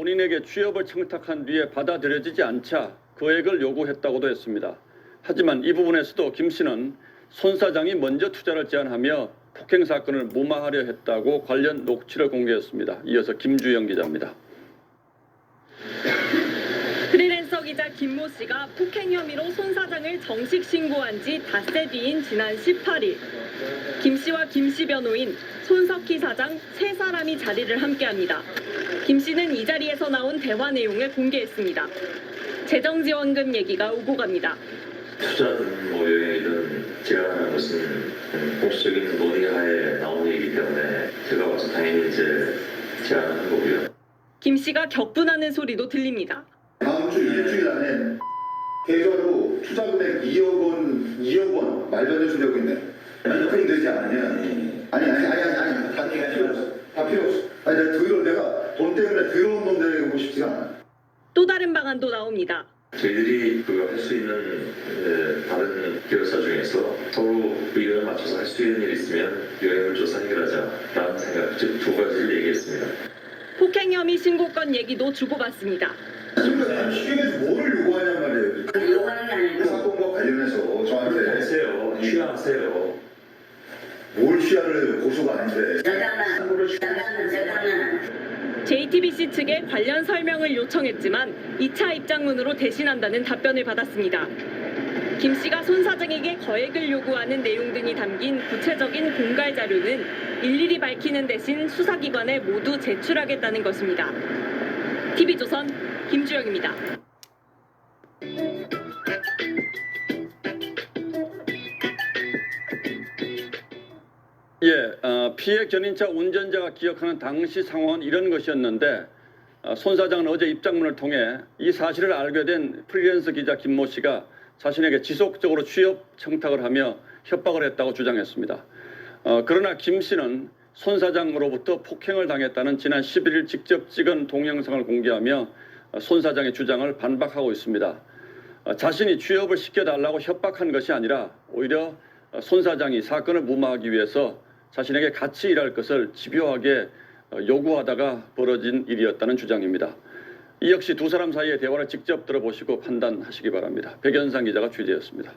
본인에게 취업을 청탁한 뒤에 받아들여지지 않자 거액을 요구했다고도 했습니다. 하지만 이 부분에서도 김 씨는 손 사장이 먼저 투자를 제안하며 폭행 사건을 무마하려 했다고 관련 녹취를 공개했습니다. 이어서 김주영 기자입니다. 프리랜서 기자 김모 씨가 폭행 혐의로 손 사장을 정식 신고한 지 닷새 뒤인 지난 18일. 김 씨와 김 씨 변호인, 손석희 사장 세 사람이 자리를 함께합니다. 김 씨는 이 자리에서 나온 대화 내용을 공개했습니다. 재정지원금 얘기가 오고 갑니다. 투자든 뭐 여행이든 제가 하는 것은 공식적인 논의하에 나온 얘기이기 때문에 제가 와서 당연히 이제 제안한 거고요. 김 씨가 격분하는 소리도 들립니다. 다음 주 일주일 안에 계좌로 투자 금액 2억 원 말도 안 되는 소리 하고 있네. 이렇게 되지 않으면 아니 다 필요 없어. 다 필요 없어. 아니 내가 돈 때문에 더러운 돈 되고 싶지가 않아. 또 다른 방안도 나옵니다. 저희들이 할 수 있는 다른 기획사 중에서 서로 의견을 맞춰서 할 수 있는 일이 있으면 여행을 조사 해결하자라는 생각, 즉 두 가지를 얘기했습니다. 폭행 혐의 신고권 얘기도 주고받습니다. 그러니까 취업에서 뭐를 요구하냔 말이에요. 요구하는 게 아니고 사건과 관련해서 저한테 하세요. 취하하세요. 뭘 취하를 해요. 고소가 아닌데. JTBC 측에 관련 설명을 요청했지만 2차 입장문으로 대신한다는 답변을 받았습니다. 김 씨가 손 사장에게 거액을 요구하는 내용 등이 담긴 구체적인 공갈 자료는 일일이 밝히는 대신 수사기관에 모두 제출하겠다는 것입니다. TV조선 김주영입니다. 피해 견인차 운전자가 기억하는 당시 상황은 이런 것이었는데 손 사장은 어제 입장문을 통해 이 사실을 알게 된 프리랜서 기자 김모 씨가 자신에게 지속적으로 취업 청탁을 하며 협박을 했다고 주장했습니다. 그러나 김 씨는 손 사장으로부터 폭행을 당했다는 지난 11일 직접 찍은 동영상을 공개하며 손 사장의 주장을 반박하고 있습니다. 자신이 취업을 시켜달라고 협박한 것이 아니라 오히려 손 사장이 사건을 무마하기 위해서 자신에게 같이 일할 것을 집요하게 요구하다가 벌어진 일이었다는 주장입니다. 이 역시 두 사람 사이의 대화를 직접 들어보시고 판단하시기 바랍니다. 백연상 기자가 취재했습니다.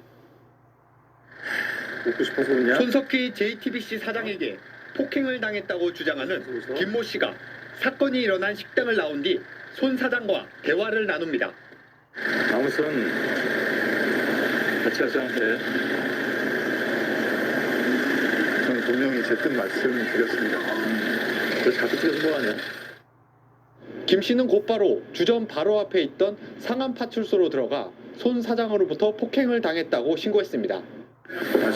먹고 싶어서 그냥? 손석희 JTBC 사장에게 폭행을 당했다고 주장하는 김모 씨가 사건이 일어난 식당을 나온 뒤 손 사장과 대화를 나눕니다. 아무튼 같이 가자. 저는 분명히 제 뜻 말씀드렸습니다. 너 자꾸 찍어서 뭐하냐? 김 씨는 곧바로 주점 바로 앞에 있던 상암파출소로 들어가 손 사장으로부터 폭행을 당했다고 신고했습니다.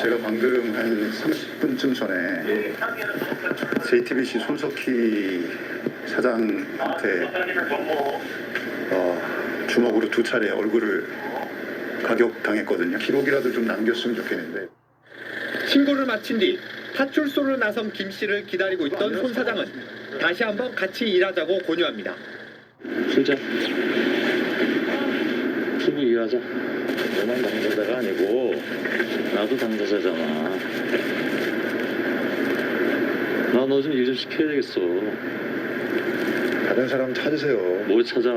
제가 방금 한 30분쯤 전에 JTBC 손석희 사장한테 주먹으로 2차례 얼굴을 가격당했거든요. 기록이라도 좀 남겼으면 좋겠는데. 신고를 마친 뒤 파출소를 나선 김 씨를 기다리고 있던 손 사장은 다시 한번 같이 일하자고 권유합니다. 진짜 피부 일하자. 너만 당사자가 아니고 나도 당사자잖아. 나 너 좀 일 좀 시켜야 되겠어. 다른 사람 찾으세요. 뭐 찾아?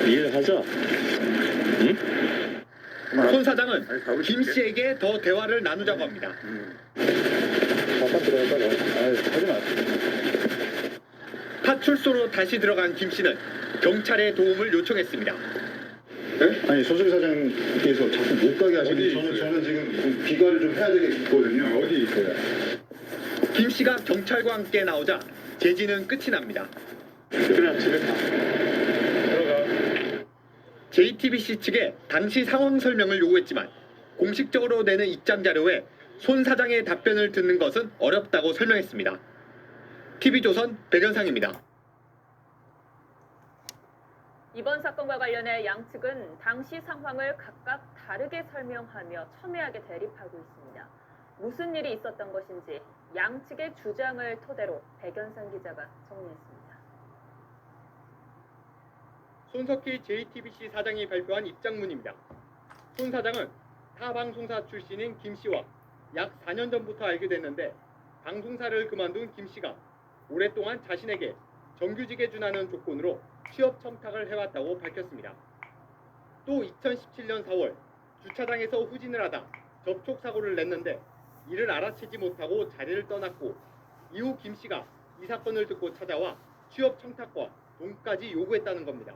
일하자. 응? 손 사장은 김 씨에게 더 대화를 나누자고 합니다. 잠깐 들어갔다가 하지 마. 파출소로 다시 들어간 김 씨는 경찰의 도움을 요청했습니다. 네? 아니 손석희 사장께서 자꾸 못 가게 하시는데 저는 지금 귀가를 좀 해야 되겠거든요. 어디 있어요? 김 씨가 경찰과 함께 나오자 제지는 끝이 납니다. 그래 집에 가. 들어가. JTBC 측에 당시 상황 설명을 요구했지만 공식적으로 내는 입장 자료에 손 사장의 답변을 듣는 것은 어렵다고 설명했습니다. TV조선 백연상입니다. 이번 사건과 관련해 양측은 당시 상황을 각각 다르게 설명하며 첨예하게 대립하고 있습니다. 무슨 일이 있었던 것인지 양측의 주장을 토대로 백연상 기자가 정리했습니다. 손석희 JTBC 사장이 발표한 입장문입니다. 손 사장은 타방송사 출신인 김 씨와 약 4년 전부터 알게 됐는데 방송사를 그만둔 김 씨가 오랫동안 자신에게 정규직에 준하는 조건으로 취업 청탁을 해왔다고 밝혔습니다. 또 2017년 4월 주차장에서 후진을 하다 접촉 사고를 냈는데 이를 알아채지 못하고 자리를 떠났고 이후 김 씨가 이 사건을 듣고 찾아와 취업 청탁과 돈까지 요구했다는 겁니다.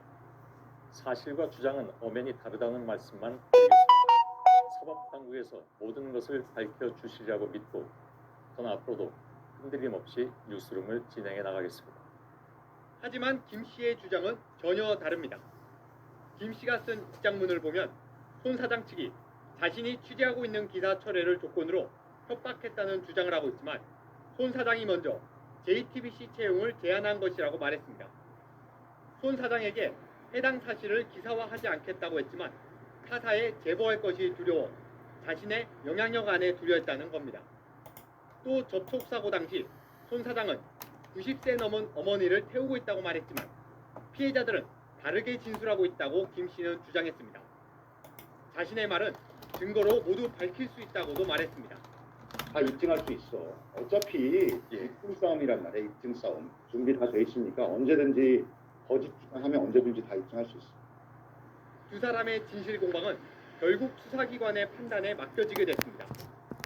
사실과 주장은 엄연히 다르다는 말씀만 드리겠습니다. 사법당국에서 모든 것을 밝혀주시리라고 믿고 저는 앞으로도 흔들림 없이 뉴스룸을 진행해 나가겠습니다. 하지만 김 씨의 주장은 전혀 다릅니다. 김 씨가 쓴 입장문을 보면 손 사장 측이 자신이 취재하고 있는 기사 철회를 조건으로 협박했다는 주장을 하고 있지만 손 사장이 먼저 JTBC 채용을 제안한 것이라고 말했습니다. 손 사장에게 해당 사실을 기사화하지 않겠다고 했지만 타사에 제보할 것이 두려워 자신의 영향력 안에 두려웠다는 겁니다. 또 접촉 사고 당시 손 사장은 90세 넘은 어머니를 태우고 있다고 말했지만 피해자들은 다르게 진술하고 있다고 김 씨는 주장했습니다. 자신의 말은 증거로 모두 밝힐 수 있다고도 말했습니다. 다 입증할 수 있어. 어차피 입증 싸움이란 말이야. 입증 싸움. 준비 다 돼 있으니까 언제든지 거짓 주장하면 언제든지 다 입증할 수 있어. 두 사람의 진실 공방은 결국 수사기관의 판단에 맡겨지게 됐습니다.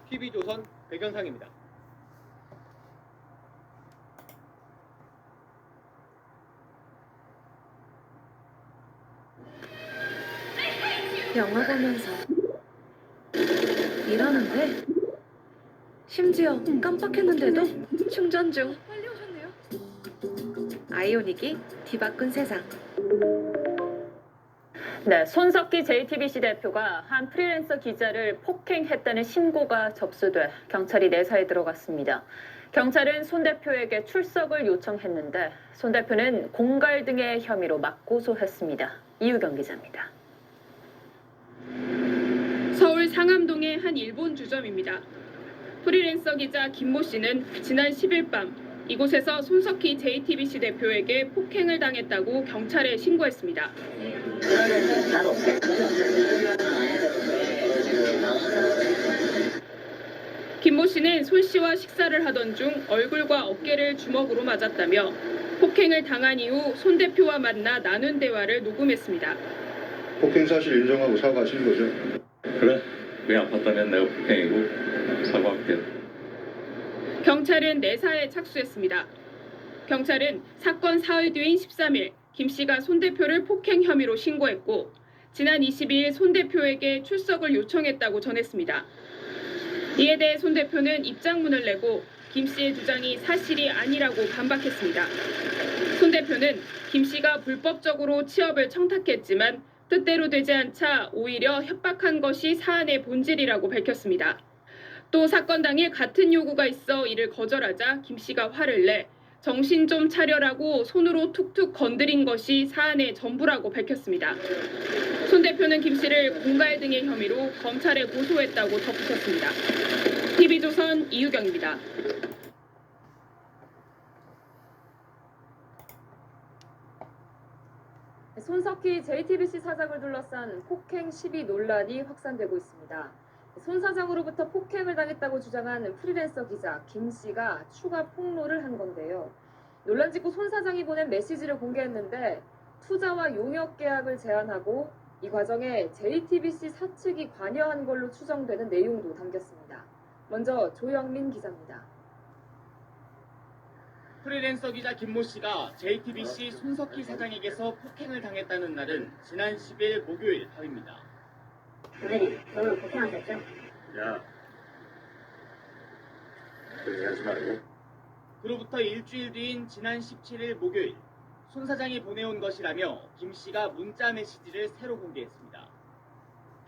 TV조선 백연상입니다. 영화 보면서 일하는데 심지어 깜빡했는데도 충전 중. 빨리 오셨네요. 아이오닉이 뒤바꾼 세상. 네, 손석희 JTBC 대표가 한 프리랜서 기자를 폭행했다는 신고가 접수돼 경찰이 내사에 들어갔습니다. 경찰은 손 대표에게 출석을 요청했는데 손 대표는 공갈 등의 혐의로 맞고소했습니다. 이유경 기자입니다. 서울 상암동의 한 일본 주점입니다. 프리랜서 기자 김모 씨는 지난 10일 밤 이곳에서 손석희 JTBC 대표에게 폭행을 당했다고 경찰에 신고했습니다. 김모 씨는 손 씨와 식사를 하던 중 얼굴과 어깨를 주먹으로 맞았다며 폭행을 당한 이후 손 대표와 만나 나눈 대화를 녹음했습니다. 폭행 사실 인정하고 사과하시는 거죠? 그래, 그게 아팠다면 내가 폭행이고 사과할게. 경찰은 내사에 착수했습니다. 경찰은 사건 사흘 뒤인 13일 김 씨가 손 대표를 폭행 혐의로 신고했고 지난 22일 손 대표에게 출석을 요청했다고 전했습니다. 이에 대해 손 대표는 입장문을 내고 김 씨의 주장이 사실이 아니라고 반박했습니다. 손 대표는 김 씨가 불법적으로 취업을 청탁했지만 뜻대로 되지 않자 오히려 협박한 것이 사안의 본질이라고 밝혔습니다. 또 사건 당일 같은 요구가 있어 이를 거절하자 김 씨가 화를 내 정신 좀 차려라고 손으로 툭툭 건드린 것이 사안의 전부라고 밝혔습니다. 손 대표는 김 씨를 공갈 등의 혐의로 검찰에 고소했다고 덧붙였습니다. TV조선 이유경입니다. 손석희 JTBC 사장을 둘러싼 폭행 시비 논란이 확산되고 있습니다. 손 사장으로부터 폭행을 당했다고 주장한 프리랜서 기자 김 씨가 추가 폭로를 한 건데요. 논란 직후 손 사장이 보낸 메시지를 공개했는데 투자와 용역 계약을 제안하고 이 과정에 JTBC 사측이 관여한 걸로 추정되는 내용도 담겼습니다. 먼저 조영민 기자입니다. 프리랜서 기자 김모 씨가 JTBC 손석희 사장에게서 폭행을 당했다는 날은 지난 10일 목요일 밤입니다. 선생님, 저는 폭행하셨죠? 야, 그렇게 하지 말고. 그로부터 일주일 뒤인 지난 17일 목요일, 손 사장이 보내온 것이라며 김 씨가 문자 메시지를 새로 공개했습니다.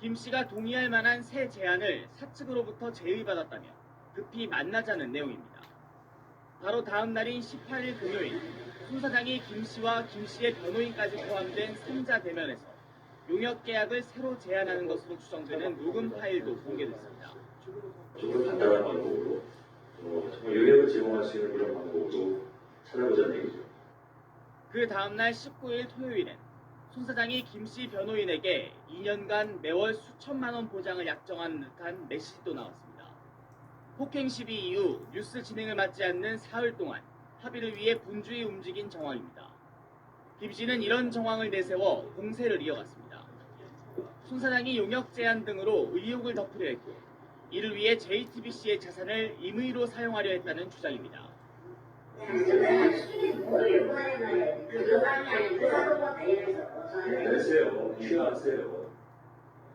김 씨가 동의할 만한 새 제안을 사측으로부터 제의받았다며 급히 만나자는 내용입니다. 바로 다음 날인 18일 금요일, 손 사장이 김 씨와 김 씨의 변호인까지 포함된 3자 대면에서 용역 계약을 새로 제안하는 것으로 추정되는 녹음 파일도 공개됐습니다. 좀 더 간단한 방법으로 정말 용역을 제공할 수 있는 그런 방법으로 찾아보자는 얘기죠. 그 다음날 19일 토요일엔 손 사장이 김 씨 변호인에게 2년간 매월 수천만 원 보장을 약정한 듯한 메시지도 나왔습니다. 폭행 시비 이후 뉴스 진행을 맡지 않는 사흘 동안 합의를 위해 분주히 움직인 정황입니다. 김 씨는 이런 정황을 내세워 공세를 이어갔습니다. 손 사장이 용역 제한 등으로 의혹을 덮으려 했고 이를 위해 JTBC의 자산을 임의로 사용하려 했다는 주장입니다.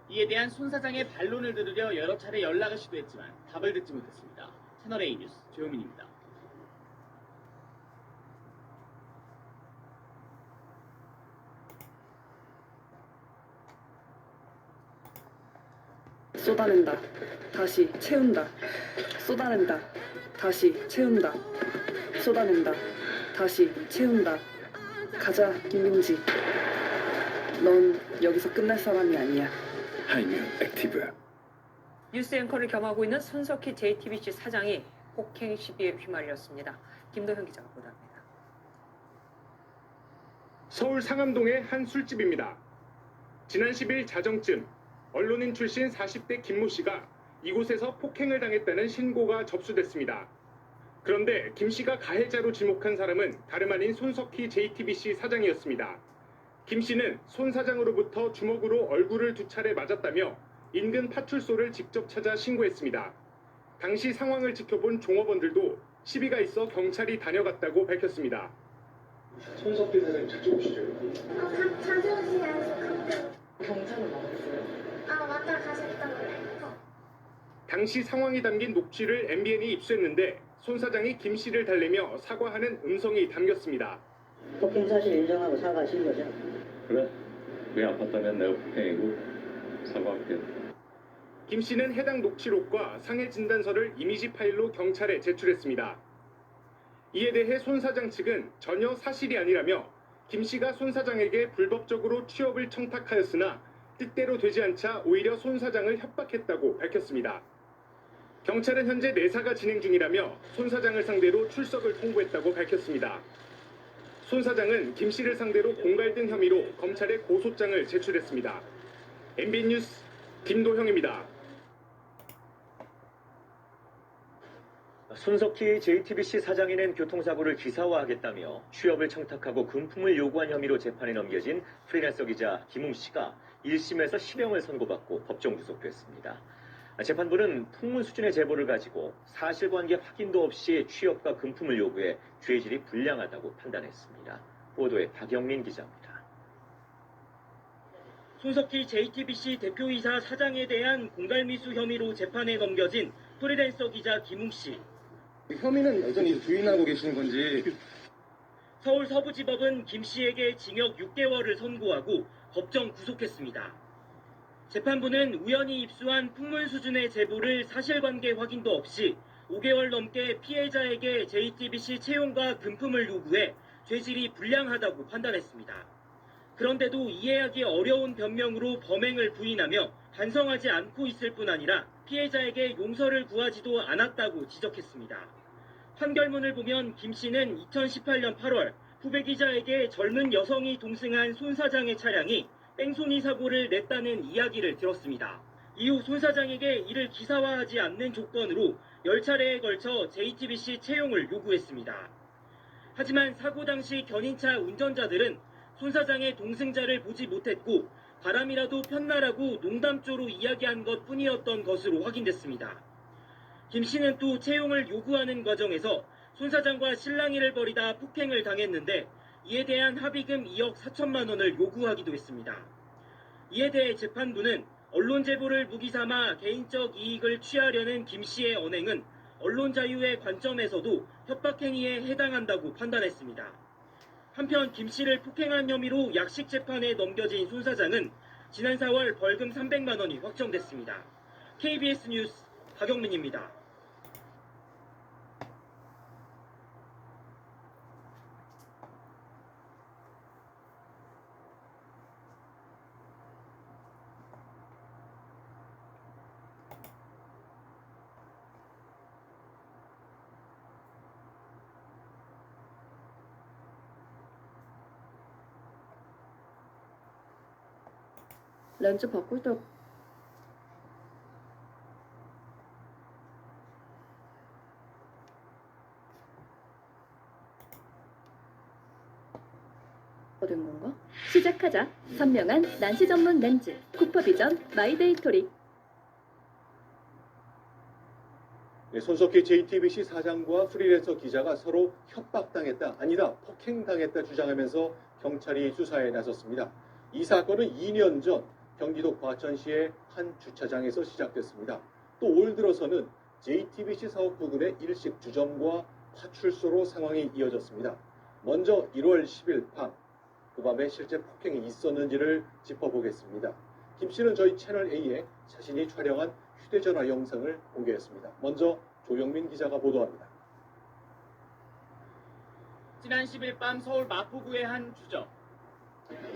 이에 대한 손 사장의 반론을 들으려 여러 차례 연락을 시도했지만 답을 듣지 못했습니다. 채널A 뉴스 조용민입니다. 쏟아낸다. 다시 채운다. 쏟아낸다. 다시 채운다. 쏟아낸다. 다시 채운다. 가자, 김민지. 넌 여기서 끝날 사람이 아니야. 하이뮤 액티브. 뉴스 앵커를 겸하고 있는 손석희 JTBC 사장이 폭행 시비에 휘말렸습니다. 김도현 기자가 보도합니다. 서울 상암동의 한 술집입니다. 지난 10일 자정쯤 언론인 출신 40대 김모 씨가 이곳에서 폭행을 당했다는 신고가 접수됐습니다. 그런데 김 씨가 가해자로 지목한 사람은 다름 아닌 손석희 JTBC 사장이었습니다. 김 씨는 손 사장으로부터 주먹으로 얼굴을 2차례 맞았다며 인근 파출소를 직접 찾아 신고했습니다. 당시 상황을 지켜본 종업원들도 시비가 있어 경찰이 다녀갔다고 밝혔습니다. 손석희 사장님 자주 오시죠? 자주 오시면 경찰은 나왔어요. 왔다 가셨다고 그래요. 당시 상황이 담긴 녹취를 MBN이 입수했는데 손 사장이 김 씨를 달래며 사과하는 음성이 담겼습니다. 폭행 사실 인정하고 사과하신 거죠? 그래? 왜 아팠다면 내가 폭행이고 사과할게. 김 씨는 해당 녹취록과 상해 진단서를 이미지 파일로 경찰에 제출했습니다. 이에 대해 손 사장 측은 전혀 사실이 아니라며 김 씨가 손 사장에게 불법적으로 취업을 청탁하였으나 뜻대로 되지 않자 오히려 손 사장을 협박했다고 밝혔습니다. 경찰은 현재 내사가 진행 중이라며 손 사장을 상대로 출석을 통보했다고 밝혔습니다. 손 사장은 김 씨를 상대로 공갈 등 혐의로 검찰에 고소장을 제출했습니다. MBN 뉴스 김도형입니다. 손석희 JTBC 사장이는 교통사고를 기사화하겠다며 취업을 청탁하고 금품을 요구한 혐의로 재판에 넘겨진 프리랜서 기자 김웅 씨가 1심에서 실형을 선고받고 법정 구속됐습니다. 재판부는 풍문 수준의 제보를 가지고 사실관계 확인도 없이 취업과 금품을 요구해 죄질이 불량하다고 판단했습니다. 보도에 박영민 기자입니다. 손석희 JTBC 대표이사 사장에 대한 공갈미수 혐의로 재판에 넘겨진 프리랜서 기자 김웅 씨. 혐의는 여전히 부인하고 계시는 건지. 서울 서부지법은 김 씨에게 징역 6개월을 선고하고 법정 구속했습니다. 재판부는 우연히 입수한 풍문 수준의 제보를 사실관계 확인도 없이 5개월 넘게 피해자에게 JTBC 채용과 금품을 요구해 죄질이 불량하다고 판단했습니다. 그런데도 이해하기 어려운 변명으로 범행을 부인하며 반성하지 않고 있을 뿐 아니라 피해자에게 용서를 구하지도 않았다고 지적했습니다. 판결문을 보면 김 씨는 2018년 8월 후배 기자에게 젊은 여성이 동승한 손 사장의 차량이 뺑소니 사고를 냈다는 이야기를 들었습니다. 이후 손 사장에게 이를 기사화하지 않는 조건으로 10차례에 걸쳐 JTBC 채용을 요구했습니다. 하지만 사고 당시 견인차 운전자들은 손 사장의 동승자를 보지 못했고 바람이라도 폈나라고 농담조로 이야기한 것뿐이었던 것으로 확인됐습니다. 김 씨는 또 채용을 요구하는 과정에서 손 사장과 실랑이를 벌이다 폭행을 당했는데 이에 대한 합의금 2억 4천만 원을 요구하기도 했습니다. 이에 대해 재판부는 언론 제보를 무기 삼아 개인적 이익을 취하려는 김 씨의 언행은 언론 자유의 관점에서도 협박 행위에 해당한다고 판단했습니다. 한편 김 씨를 폭행한 혐의로 약식 재판에 넘겨진 손 사장은 지난 4월 벌금 300만 원이 확정됐습니다. KBS 뉴스 박영민입니다. 렌즈 바꿀 때 된 건가? 시작하자. 선명한 난시 전문 렌즈. 쿠퍼비전 마이데이토리. 네, 손석희 JTBC 사장과 프리랜서 기자가 서로 협박당했다, 아니다 폭행당했다 주장하면서 경찰이 수사에 나섰습니다. 이 사건은 2년 전 경기도 과천시의 한 주차장에서 시작됐습니다. 또 올 들어서는 JTBC 사업 부근의 일식 주점과 파출소로 상황이 이어졌습니다. 먼저 1월 10일 밤, 그 밤에 실제 폭행이 있었는지를 짚어보겠습니다. 김 씨는 저희 채널A에 자신이 촬영한 휴대전화 영상을 공개했습니다. 먼저 조영민 기자가 보도합니다. 지난 10일 밤 서울 마포구의 한 주점.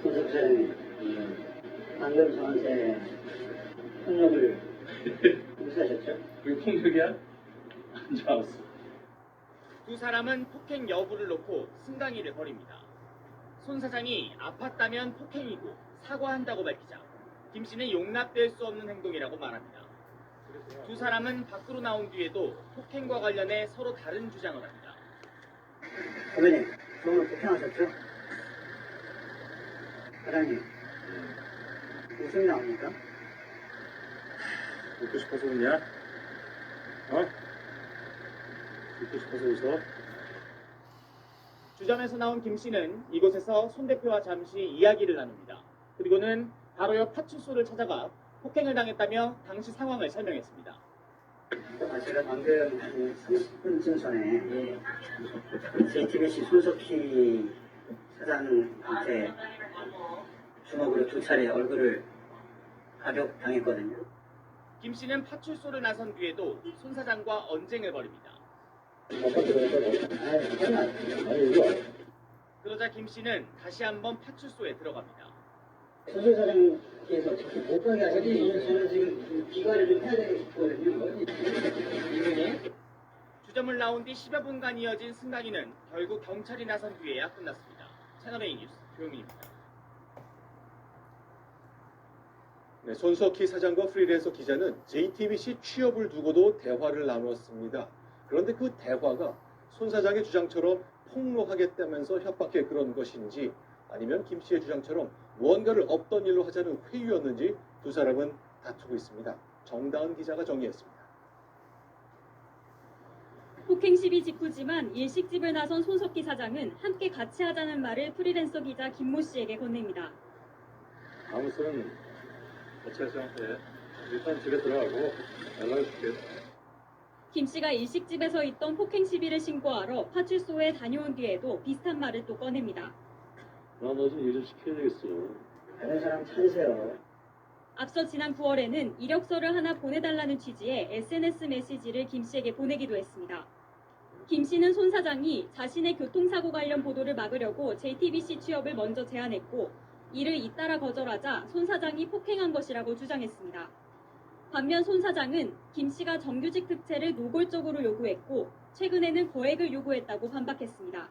소속사장이 방금 저한테 폭력을 행사하셨죠? 그게 폭력이야? 안 좋았어. 두 사람은 폭행 여부를 놓고 승강이를 벌입니다. 손 사장이 아팠다면 폭행이고 사과한다고 밝히자 김 씨는 용납될 수 없는 행동이라고 말합니다. 두 사람은 밖으로 나온 뒤에도 폭행과 관련해 서로 다른 주장을 합니다. 선배님, 오늘 폭행하셨죠? 사장님, 웃음이 나옵니까? 웃고 싶어서 웃냐? 웃고 싶어서 웃어? 주점에서 나온 김 씨는 이곳에서 손 대표와 잠시 이야기를 나눕니다. 그리고는 바로 옆 파출소를 찾아가 폭행을 당했다며 당시 상황을 설명했습니다. 제가 방금 한 30분쯤 전에 JTBC 손석희 사장한테 주먹으로 2차례 얼굴을 가격당했거든요. 김 씨는 파출소를 나선 뒤에도 손 사장과 언쟁을 벌입니다. 그러자 김 씨는 다시 한번 파출소에 들어갑니다. 손석희 사장께서 못 가게 하셨더니 저는 지금 귀가를 좀 해야 되거든요. 주점을 나온 뒤 10여 분간 이어진 승강이는 결국 경찰이 나선 뒤에야 끝났습니다. 채널A 뉴스 조영민입니다. 네, 손석희 사장과 프리랜서 기자는 JTBC 취업을 두고도 대화를 나눴습니다. 그런데 그 대화가 손 사장의 주장처럼 폭로하겠다면서 협박해 그런 것인지 아니면 김 씨의 주장처럼 무언가를 없던 일로 하자는 회유였는지 두 사람은 다투고 있습니다. 정다은 기자가 정리했습니다. 폭행 시비 직후지만 일식집을 나선 손석희 사장은 함께 같이 하자는 말을 프리랜서 기자 김모 씨에게 건넵니다. 아무튼 어차피 생각해. 일단 집에 들어가고 연락을 줄게. 김 씨가 일식집에서 있던 폭행 시비를 신고하러 파출소에 다녀온 뒤에도 비슷한 말을 또 꺼냅니다. 나 너 좀 일 좀 시켜야 되겠어. 다른 사람 찾으세요. 앞서 지난 9월에는 이력서를 하나 보내달라는 취지의 SNS 메시지를 김 씨에게 보내기도 했습니다. 김 씨는 손 사장이 자신의 교통사고 관련 보도를 막으려고 JTBC 취업을 먼저 제안했고 이를 잇따라 거절하자 손 사장이 폭행한 것이라고 주장했습니다. 반면 손 사장은 김 씨가 정규직 특채를 노골적으로 요구했고 최근에는 거액을 요구했다고 반박했습니다.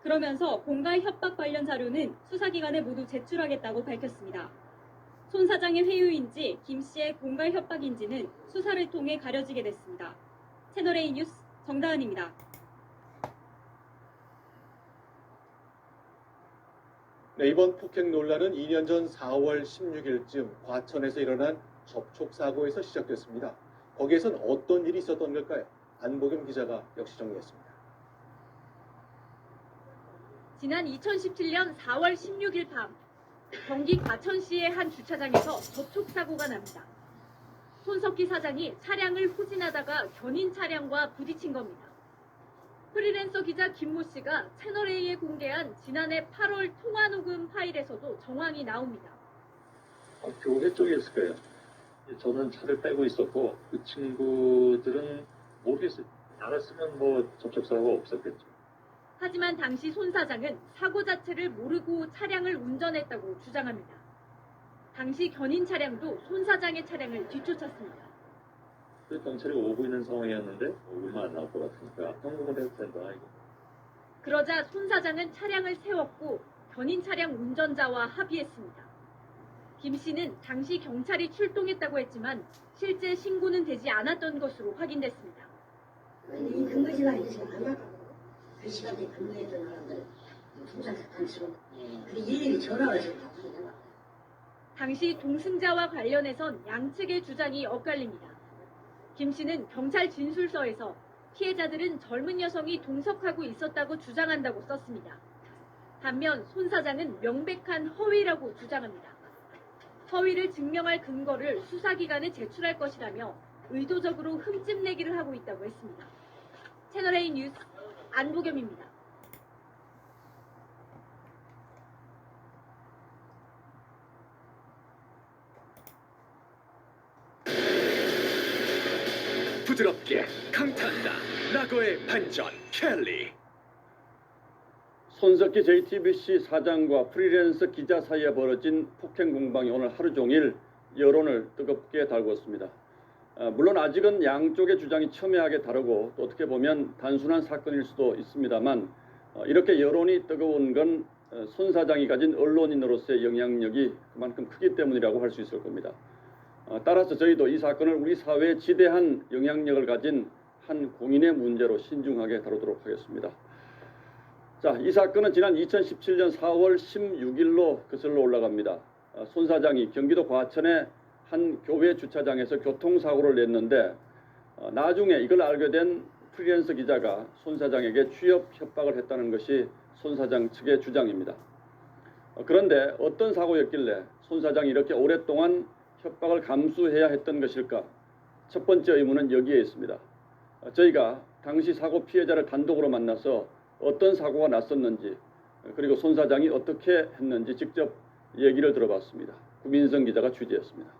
그러면서 공갈 협박 관련 자료는 수사기관에 모두 제출하겠다고 밝혔습니다. 손 사장의 회유인지 김 씨의 공갈 협박인지는 수사를 통해 가려지게 됐습니다. 채널A 뉴스 정다은입니다. 네, 이번 폭행 논란은 2년 전 4월 16일쯤 과천에서 일어난 접촉사고에서 시작됐습니다. 거기에선 어떤 일이 있었던 걸까요? 안보겸 기자가 역시 정리했습니다. 지난 2017년 4월 16일 밤 경기 과천시의 한 주차장에서 접촉사고가 납니다. 손석희 사장이 차량을 후진하다가 견인 차량과 부딪힌 겁니다. 프리랜서 기자 김모 씨가 채널A에 공개한 지난해 8월 통화 녹음 파일에서도 정황이 나옵니다. 교회 쪽이었을 거예요. 저는 차를 빼고 있었고 그 친구들은 모르겠어요. 알았으면 뭐 접촉사고가 없었겠죠. 하지만 당시 손 사장은 사고 자체를 모르고 차량을 운전했다고 주장합니다. 당시 견인 차량도 손 사장의 차량을 뒤쫓았습니다. 경찰이 오고 있는 상황이었는데 얼마 안 나올 것 같으니까 현금을 해도 된다 이거. 그러자 손 사장은 차량을 세웠고 견인 차량 운전자와 합의했습니다. 김 씨는 당시 경찰이 출동했다고 했지만 실제 신고는 되지 않았던 것으로 확인됐습니다. 이 근무 시간이 지금 안 나가고 그 시간에 근무했던 사람들 통장 재판 치고 근데 일일이 전화가 지금 다 되는 거야. 당시 동승자와 관련해선 양측의 주장이 엇갈립니다. 김 씨는 경찰 진술서에서 피해자들은 젊은 여성이 동석하고 있었다고 주장한다고 썼습니다. 반면 손 사장은 명백한 허위라고 주장합니다. 허위를 증명할 근거를 수사기관에 제출할 것이라며 의도적으로 흠집 내기를 하고 있다고 했습니다. 채널A 뉴스 안보겸입니다. 부드럽게 강타한다. 낙오의 반전 켈리. 손석희 JTBC 사장과 프리랜서 기자 사이에 벌어진 폭행 공방이 오늘 하루 종일 여론을 뜨겁게 달궜습니다. 물론 아직은 양쪽의 주장이 첨예하게 다르고 또 어떻게 보면 단순한 사건일 수도 있습니다만 이렇게 여론이 뜨거운 건 손 사장이 가진 언론인으로서의 영향력이 그만큼 크기 때문이라고 할 수 있을 겁니다. 따라서 저희도 이 사건을 우리 사회에 지대한 영향력을 가진 한 공인의 문제로 신중하게 다루도록 하겠습니다. 자, 이 사건은 지난 2017년 4월 16일로 거슬러 올라갑니다. 손 사장이 경기도 과천의 한 교회 주차장에서 교통사고를 냈는데 나중에 이걸 알게 된 프리랜서 기자가 손 사장에게 취업 협박을 했다는 것이 손 사장 측의 주장입니다. 그런데 어떤 사고였길래 손 사장이 이렇게 오랫동안 협박을 감수해야 했던 것일까? 첫 번째 의문은 여기에 있습니다. 저희가 당시 사고 피해자를 단독으로 만나서 어떤 사고가 났었는지 그리고 손 사장이 어떻게 했는지 직접 얘기를 들어봤습니다. 구민성 기자가 취재했습니다.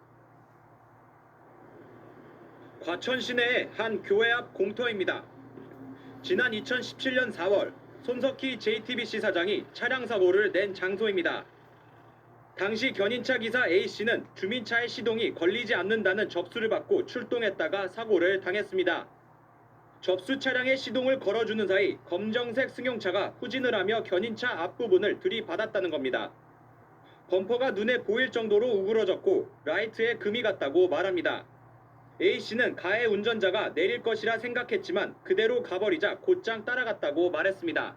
과천 시내의 한 교회 앞 공터입니다. 지난 2017년 4월 손석희 JTBC 사장이 차량 사고를 낸 장소입니다. 당시 견인차 기사 A씨는 주민차의 시동이 걸리지 않는다는 접수를 받고 출동했다가 사고를 당했습니다. 접수 차량의 시동을 걸어주는 사이 검정색 승용차가 후진을 하며 견인차 앞부분을 들이받았다는 겁니다. 범퍼가 눈에 보일 정도로 우그러졌고 라이트에 금이 갔다고 말합니다. A씨는 가해 운전자가 내릴 것이라 생각했지만 그대로 가버리자 곧장 따라갔다고 말했습니다.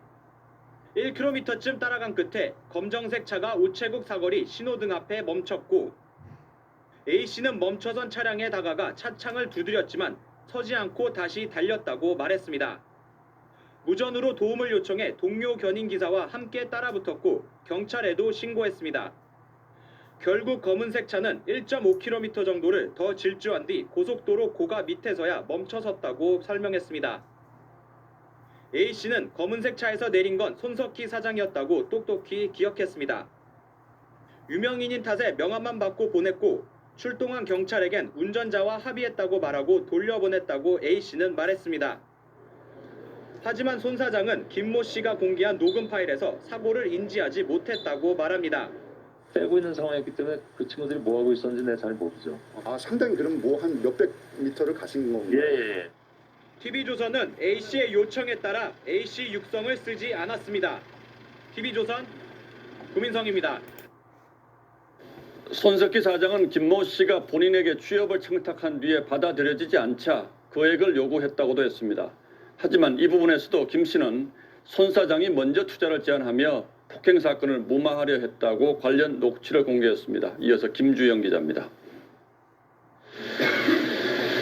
1km쯤 따라간 끝에 검정색 차가 우체국 사거리 신호등 앞에 멈췄고 A씨는 멈춰선 차량에 다가가 차창을 두드렸지만 서지 않고 다시 달렸다고 말했습니다. 무전으로 도움을 요청해 동료 견인기사와 함께 따라붙었고 경찰에도 신고했습니다. 결국 검은색 차는 1.5km 정도를 더 질주한 뒤 고속도로 고가 밑에서야 멈춰섰다고 설명했습니다. A씨는 검은색 차에서 내린 건 손석희 사장이었다고 똑똑히 기억했습니다. 유명인인 탓에 명함만 받고 보냈고 출동한 경찰에겐 운전자와 합의했다고 말하고 돌려보냈다고 A씨는 말했습니다. 하지만 손 사장은 김모 씨가 공개한 녹음 파일에서 사고를 인지하지 못했다고 말합니다. 빼고 있는 상황이었기 때문에 그 친구들이 뭐 하고 있었는지 내가 잘 모르죠. 아, 상당히 그럼 뭐 한 몇백 미터를 가신 겁니다. 예. TV조선은 A씨의 요청에 따라 A씨 육성을 쓰지 않았습니다. TV조선 구민성입니다. 손석희 사장은 김모 씨가 본인에게 취업을 청탁한 뒤에 받아들여지지 않자 거액을 요구했다고도 했습니다. 하지만 이 부분에서도 김 씨는 손 사장이 먼저 투자를 제안하며 폭행 사건을 무마하려 했다고 관련 녹취를 공개했습니다. 이어서 김주영 기자입니다.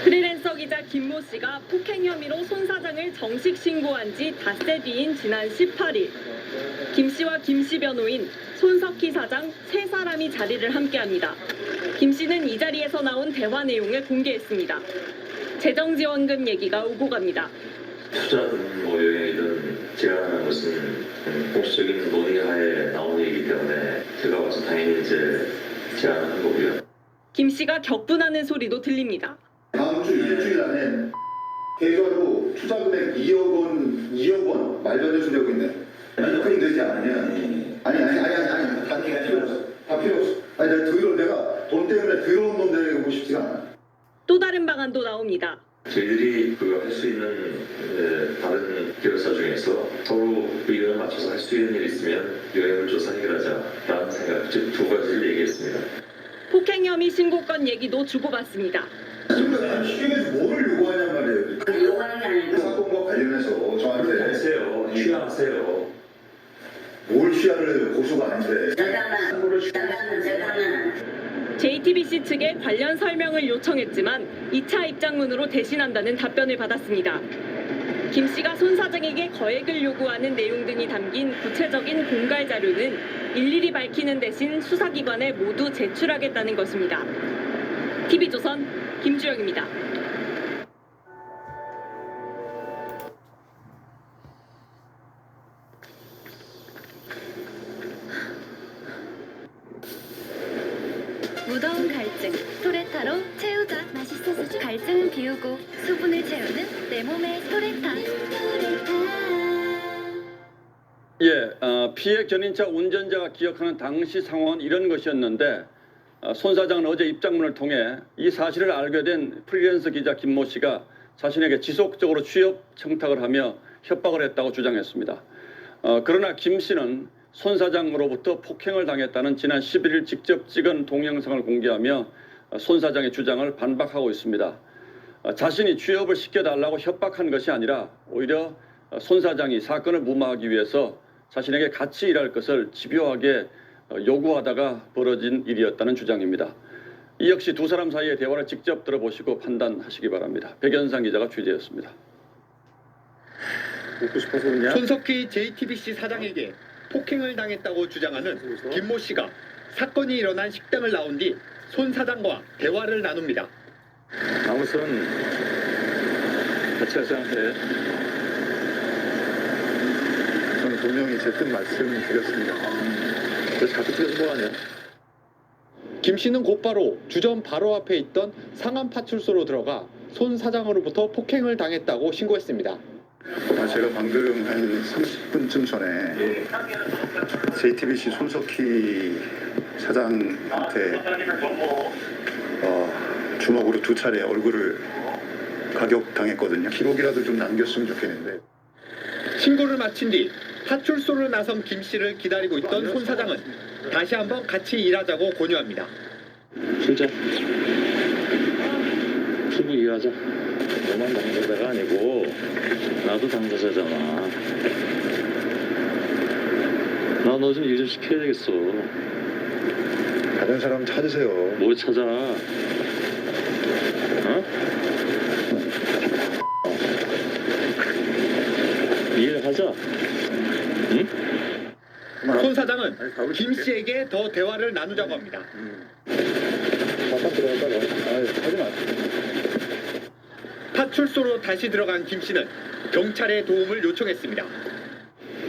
프리랜서 기자 김모 씨가 폭행 혐의로 손 사장을 정식 신고한 지 닷새 뒤인 지난 18일 김 씨와 김 씨 변호인, 손석희 사장 세 사람이 자리를 함께합니다. 김 씨는 이 자리에서 나온 대화 내용을 공개했습니다. 재정지원금 얘기가 오고 갑니다. 투자든 뭐 여행이든 제안하는 것은 공식적인 논의하에 나온 얘기이기 때문에 제가 와서 당연히 이제 제안한 거고요. 김 씨가 격분하는 소리도 들립니다. 다음 주 일주일 안에 계좌로 투자 금액 2억 원 말년을 주려고 있네. 입금이 되지 않으면 아니 다 필요 없어. 다 필요 없어. 아니 내가 돈 때문에 더러운 돈 내고 싶지가 않아. 또 다른 방안도 나옵니다. 저희들이 그 할 수 있는 다른 기획사 중에서 서로 의견을 맞춰서 할 수 있는 일이 있으면 여행을 줘서 해결하자라는 생각, 즉 두 가지를 얘기했습니다. 폭행 혐의 신고건 얘기도 주고받습니다. 시중에서 뭐를 요구하냔 말이에요. 요구하는 게 아니고 사건과 관련해서 저한테 하세요. 취하하세요. 뭘 취하를 고소가 아닌데. JTBC 측에 관련 설명을 요청했지만 2차 입장문으로 대신한다는 답변을 받았습니다. 김 씨가 손 사장에게 거액을 요구하는 내용 등이 담긴 구체적인 공갈 자료는 일일이 밝히는 대신 수사기관에 모두 제출하겠다는 것입니다. TV조선 김주영입니다. 무더운 갈증, 스토레타로 채우자. 맛있어서 갈증을 비우고 수분을 채우는 내 몸의 스토레타. 피해 견인차 운전자가 기억하는 당시 상황은 이런 것이었는데 손 사장은 어제 입장문을 통해 이 사실을 알게 된 프리랜서 기자 김모 씨가 자신에게 지속적으로 취업 청탁을 하며 협박을 했다고 주장했습니다. 그러나 김 씨는 손 사장으로부터 폭행을 당했다는 지난 11일 직접 찍은 동영상을 공개하며 손 사장의 주장을 반박하고 있습니다. 자신이 취업을 시켜달라고 협박한 것이 아니라 오히려 손 사장이 사건을 무마하기 위해서 자신에게 같이 일할 것을 집요하게 요구하다가 벌어진 일이었다는 주장입니다. 이 역시 두 사람 사이의 대화를 직접 들어보시고 판단하시기 바랍니다. 백연상 기자가 취재했습니다. 먹고 싶어서 그냥. 손석희 JTBC 사장에게 폭행을 당했다고 주장하는 김모 씨가 사건이 일어난 식당을 나온 뒤 손 사장과 대화를 나눕니다. 아무튼 같이 하자. 네. 저는 분명히 제 뜻 말씀드렸습니다. 왜 자꾸 뛰어서 뭐하냐? 김 씨는 곧바로 주점 바로 앞에 있던 상암 파출소로 들어가 손 사장으로부터 폭행을 당했다고 신고했습니다. 제가 방금 한 30분쯤 전에 JTBC 손석희 사장한테 주먹으로 2차례 얼굴을 가격당했거든요. 기록이라도 좀 남겼으면 좋겠는데. 신고를 마친 뒤 파출소를 나선 김 씨를 기다리고 있던 손 사장은 다시 한번 같이 일하자고 권유합니다. 진짜 피부 이해하자. 너만 당사자가 아니고 나도 당사자잖아. 나 너 좀 일 좀 시켜야 되겠어. 다른 사람 찾으세요. 뭐 찾아? 이해하자. 응? 손 사장은 김 씨에게 더 대화를 나누자고 합니다. 잠깐 들어갔다가 하지 마. 파출소로 다시 들어간 김 씨는 경찰의 도움을 요청했습니다.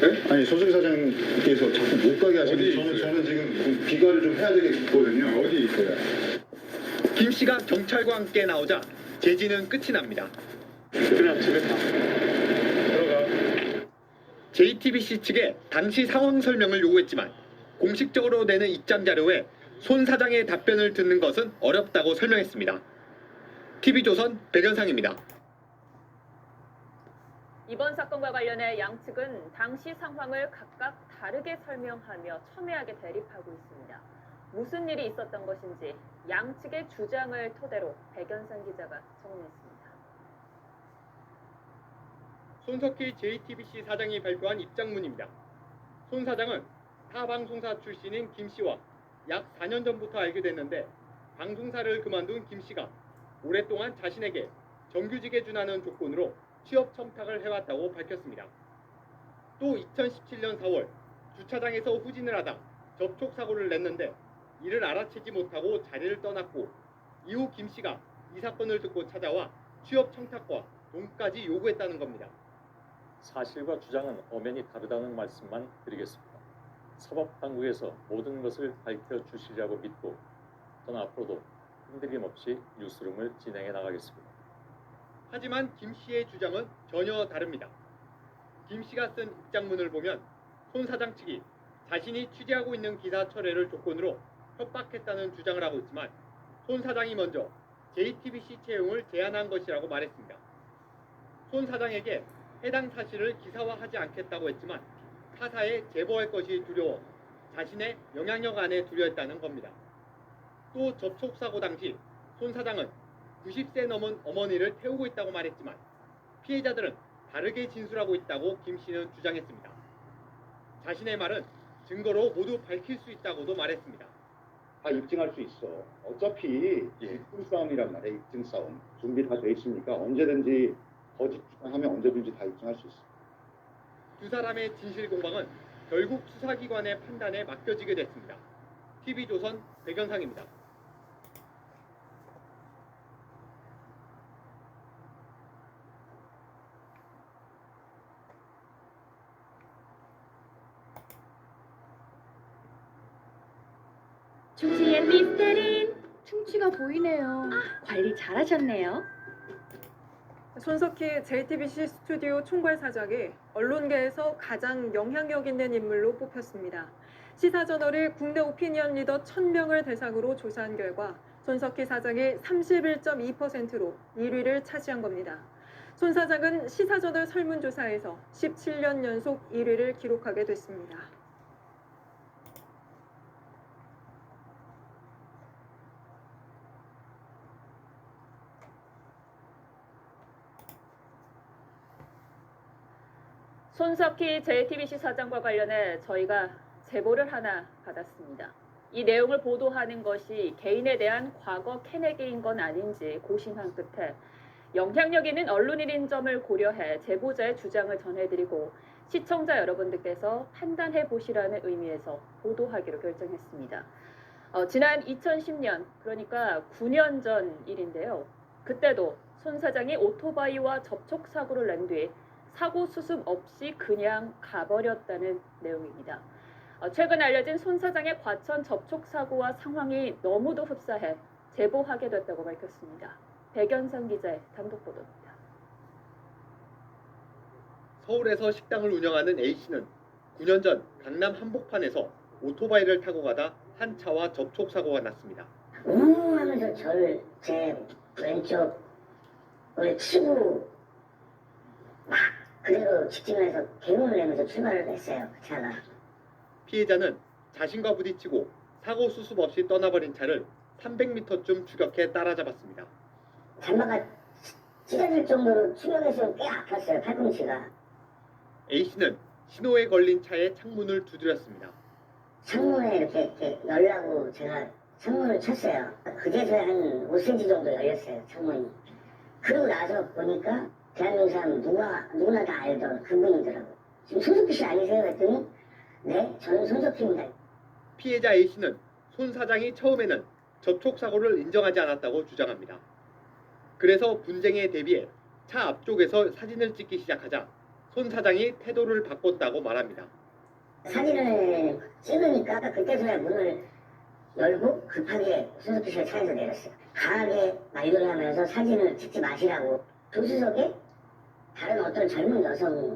네? 아니 손석희 사장께서 자꾸 못 가게 하시는데 저는 지금 귀가를 좀 해야 되겠거든요. 어디 있어요? 김 씨가 경찰과 함께 나오자 제지는 끝이 납니다. 그냥 집에 가. 들어가. JTBC 측에 당시 상황 설명을 요구했지만 공식적으로 내는 입장 자료에 손 사장의 답변을 듣는 것은 어렵다고 설명했습니다. TV조선 백연상입니다. 이번 사건과 관련해 양측은 당시 상황을 각각 다르게 설명하며 첨예하게 대립하고 있습니다. 무슨 일이 있었던 것인지 양측의 주장을 토대로 백연상 기자가 정리했습니다. 손석희 JTBC 사장이 발표한 입장문입니다. 손 사장은 타 방송사 출신인 김 씨와 약 4년 전부터 알게 됐는데 방송사를 그만둔 김 씨가 오랫동안 자신에게 정규직에 준하는 조건으로 취업 청탁을 해왔다고 밝혔습니다. 또 2017년 4월 주차장에서 후진을 하다 접촉 사고를 냈는데 이를 알아채지 못하고 자리를 떠났고 이후 김 씨가 이 사건을 듣고 찾아와 취업 청탁과 돈까지 요구했다는 겁니다. 사실과 주장은 엄연히 다르다는 말씀만 드리겠습니다. 사법당국에서 모든 것을 밝혀주시리라고 믿고 저는 앞으로도 흔들림 없이 뉴스룸을 진행해 나가겠습니다. 하지만 김 씨의 주장은 전혀 다릅니다. 김 씨가 쓴 입장문을 보면 손 사장 측이 자신이 취재하고 있는 기사 철회를 조건으로 협박했다는 주장을 하고 있지만 손 사장이 먼저 JTBC 채용을 제안한 것이라고 말했습니다. 손 사장에게 해당 사실을 기사화하지 않겠다고 했지만 타사에 제보할 것이 두려워 자신의 영향력 안에 두려했다는 겁니다. 또 접촉사고 당시 손 사장은 90세 넘은 어머니를 태우고 있다고 말했지만 피해자들은 다르게 진술하고 있다고 김 씨는 주장했습니다. 자신의 말은 증거로 모두 밝힐 수 있다고도 말했습니다. 다 입증할 수 있어. 어차피 입증 싸움이란 말이야. 입증 싸움. 준비 다 돼 있으니까 언제든지 거짓 주장하면 언제든지 다 입증할 수 있어. 두 사람의 진실 공방은 결국 수사기관의 판단에 맡겨지게 됐습니다. TV조선 백연상입니다. 충치의 미스테린 충치가 보이네요. 관리 잘하셨네요. 손석희 JTBC 스튜디오 총괄 사장이 언론계에서 가장 영향력 있는 인물로 뽑혔습니다. 시사저널이 국내 오피니언 리더 1000명을 대상으로 조사한 결과 손석희 사장이 31.2%로 1위를 차지한 겁니다. 손 사장은 시사저널 설문조사에서 17년 연속 1위를 기록하게 됐습니다. 손석희 JTBC 사장과 관련해 저희가 제보를 하나 받았습니다. 이 내용을 보도하는 것이 개인에 대한 과거 캐내기인 건 아닌지 고심한 끝에 영향력 있는 언론인인 점을 고려해 제보자의 주장을 전해드리고 시청자 여러분들께서 판단해 보시라는 의미에서 보도하기로 결정했습니다. 지난 2010년, 그러니까 9년 전 일인데요. 그때도 손 사장이 오토바이와 접촉 사고를 낸 뒤 사고 수습 없이 그냥 가버렸다는 내용입니다. 최근 알려진 손 사장의 과천 접촉 사고와 상황이 너무도 흡사해 제보하게 됐다고 밝혔습니다. 백연상 기자의 단독 보도입니다. 서울에서 식당을 운영하는 A씨는 9년 전 강남 한복판에서 오토바이를 타고 가다 한 차와 접촉 사고가 났습니다. 우웅하면서 저를 제 왼쪽을 치고 막 그대로 직진해서 개음을 내면서 출발을 했어요. 그 차가. 피해자는 자신과 부딪히고 사고 수습 없이 떠나버린 차를 300m쯤 추격해 따라잡았습니다. 잔바가 찢어질 정도로 추격해서 꽤 아팠어요. 팔꿈치가. A씨는 신호에 걸린 차의 창문을 두드렸습니다. 창문에 이렇게 열라고 제가 창문을 쳤어요. 그제서야 한 5cm 정도 열렸어요. 창문이. 그러고 나서 보니까 대한민국 사람 누구나 다 알던 그분이더라고요. 지금 손석희 씨 아니세요? 했더니 네, 저는 손석희입니다. 피해자 A씨는 손 사장이 처음에는 접촉 사고를 인정하지 않았다고 주장합니다. 그래서 분쟁에 대비해 차 앞쪽에서 사진을 찍기 시작하자 손 사장이 태도를 바꿨다고 말합니다. 사진을 찍으니까 그때서야 문을 열고 급하게 손석희 씨가 차에서 내렸어요. 강하게 만류를 하면서 사진을 찍지 마시라고. 조수석에 다른 어떤 젊은 여성이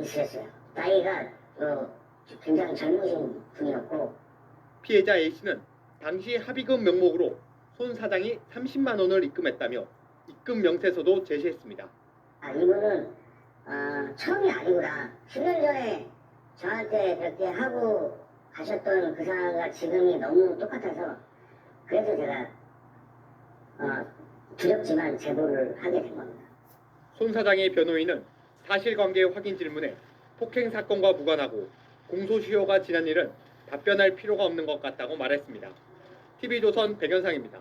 있었어요. 나이가 굉장히 젊으신 분이었고. 피해자 A씨는 당시 합의금 명목으로 손 사장이 30만 원을 입금했다며 입금 명세서도 제시했습니다. 이분은 처음이 아니구나. 10년 전에 저한테 그렇게 하고 가셨던 그 상황과 지금이 너무 똑같아서 그래서 제가 두렵지만 제보를 하게 된 겁니다. 손 사장의 변호인은 사실관계 확인 질문에 폭행 사건과 무관하고 공소시효가 지난 일은 답변할 필요가 없는 것 같다고 말했습니다. TV조선 백연상입니다.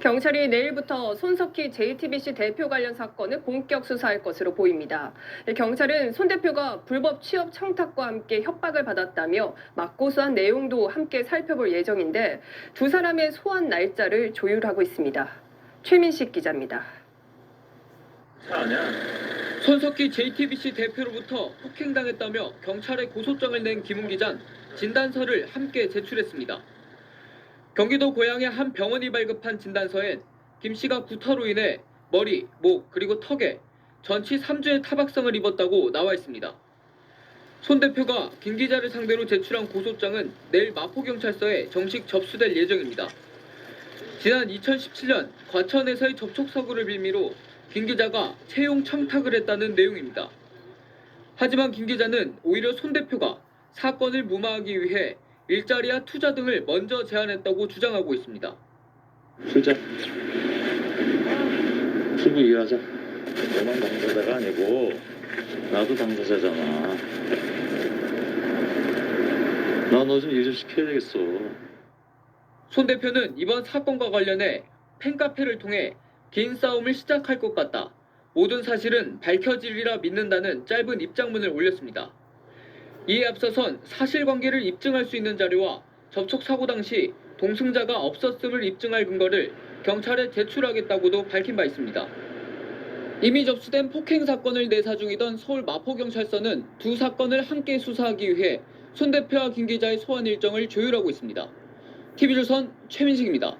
경찰이 내일부터 손석희 JTBC 대표 관련 사건을 본격 수사할 것으로 보입니다. 경찰은 손 대표가 불법 취업 청탁과 함께 협박을 받았다며 맞고소한 내용도 함께 살펴볼 예정인데 두 사람의 소환 날짜를 조율하고 있습니다. 최민식 기자입니다. 손석희 JTBC 대표로부터 폭행당했다며 경찰에 고소장을 낸 김웅 기자는 진단서를 함께 제출했습니다. 경기도 고양의 한 병원이 발급한 진단서엔 김 씨가 구타로 인해 머리, 목, 그리고 턱에 전치 3주의 타박상을 입었다고 나와 있습니다. 손 대표가 김 기자를 상대로 제출한 고소장은 내일 마포경찰서에 정식 접수될 예정입니다. 지난 2017년 과천에서의 접촉 사고를 빌미로 김 기자가 채용 청탁을 했다는 내용입니다. 하지만 김 기자는 오히려 손 대표가 사건을 무마하기 위해 일자리와 투자 등을 먼저 제안했다고 주장하고 있습니다. 투자? 피부 일하자. 너만 강조자가 아니고 나도 당사자잖아. 나 너 좀 일 좀 시켜야 되겠어. 손 대표는 이번 사건과 관련해 팬카페를 통해 긴 싸움을 시작할 것 같다. 모든 사실은 밝혀지리라 믿는다는 짧은 입장문을 올렸습니다. 이에 앞서선 사실관계를 입증할 수 있는 자료와 접촉 사고 당시 동승자가 없었음을 입증할 근거를 경찰에 제출하겠다고도 밝힌 바 있습니다. 이미 접수된 폭행 사건을 내사 중이던 서울 마포경찰서는 두 사건을 함께 수사하기 위해 손 대표와 김 기자의 소환 일정을 조율하고 있습니다. TV조선 최민식입니다.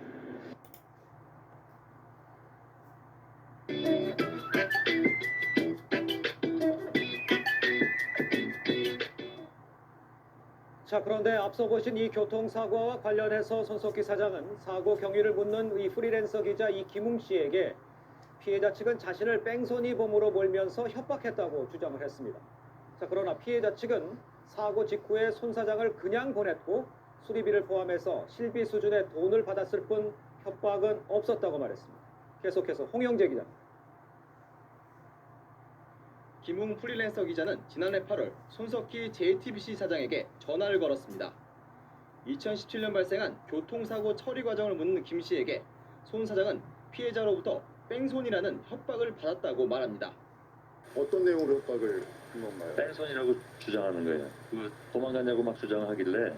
자, 그런데 앞서 보신 이 교통사고와 관련해서 손석희 사장은 사고 경위를 묻는 이 프리랜서 기자 이김웅 씨에게 피해자 측은 자신을 뺑소니범으로 몰면서 협박했다고 주장을 했습니다. 자, 그러나 피해자 측은 사고 직후에 손 사장을 그냥 보냈고 수리비를 포함해서 실비 수준의 돈을 받았을 뿐 협박은 없었다고 말했습니다. 계속해서 홍영재 기자입니다. 김웅 프리랜서 기자는 지난해 8월 손석희 JTBC 사장에게 전화를 걸었습니다. 2017년 발생한 교통사고 처리 과정을 묻는 김 씨에게 손 사장은 피해자로부터 뺑소니라는 협박을 받았다고 말합니다. 어떤 내용으로 협박을 한 건가요? 뺑소니라고 주장하는 거예요. 그 도망가냐고 막 주장하길래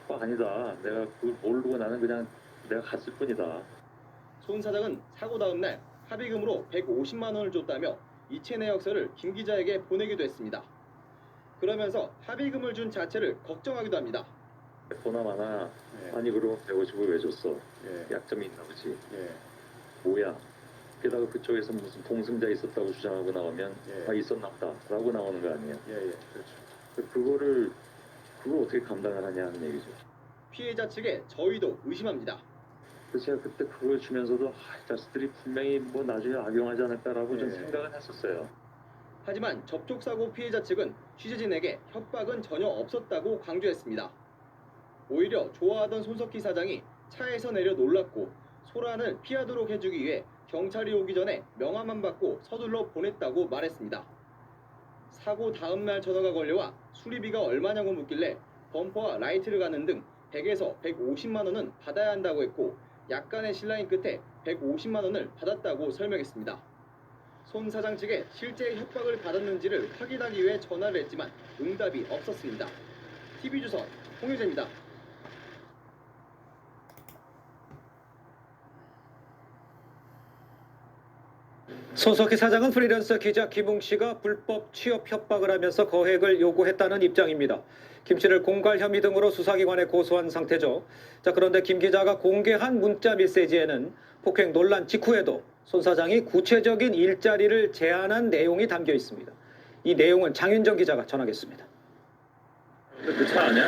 아니다. 내가 그걸 모르고 나는 그냥 내가 갔을 뿐이다. 손 사장은 사고 다음 날 합의금으로 150만 원을 줬다며 이체 내역서를 김 기자에게 보내기도 했습니다. 그러면서 합의금을 준 자체를 걱정하기도 합니다. 보나마나 아니 그럼 150을 왜 줬어? 약점이 있나 보지. 뭐야? 게다가 그쪽에서 무슨 동승자 있었다고 주장하고 나오면 있었나 보다 라고 나오는 거 아니에요? 그렇죠. 그걸 어떻게 감당을 하냐 하는 얘기죠. 피해자 측의 저희도 의심합니다. 그래서 제가 그때 그걸 주면서도 이 자식들이 분명히 뭐 나중에 악용하지 않을까라고 좀 생각은 했었어요. 하지만 접촉사고 피해자 측은 취재진에게 협박은 전혀 없었다고 강조했습니다. 오히려 좋아하던 손석희 사장이 차에서 내려 놀랐고 소란을 피하도록 해주기 위해 경찰이 오기 전에 명함만 받고 서둘러 보냈다고 말했습니다. 사고 다음 날 전화가 걸려와 수리비가 얼마냐고 묻길래 범퍼와 라이트를 가는 등 100에서 150만 원은 받아야 한다고 했고 약간의 신라인 끝에 150만 원을 받았다고 설명했습니다. 손 사장 측에 실제 협박을 받았는지를 확인하기 위해 전화를 했지만 응답이 없었습니다. TV조선 홍유재입니다. 손석희 사장은 프리랜서 기자 김웅 씨가 불법 취업 협박을 하면서 거액을 요구했다는 입장입니다. 김 씨를 공갈 혐의 등으로 수사기관에 고소한 상태죠. 자, 그런데 김 기자가 공개한 문자 메시지에는 폭행 논란 직후에도 손 사장이 구체적인 일자리를 제안한 내용이 담겨 있습니다. 이 내용은 장윤정 기자가 전하겠습니다. 그 차 아니야?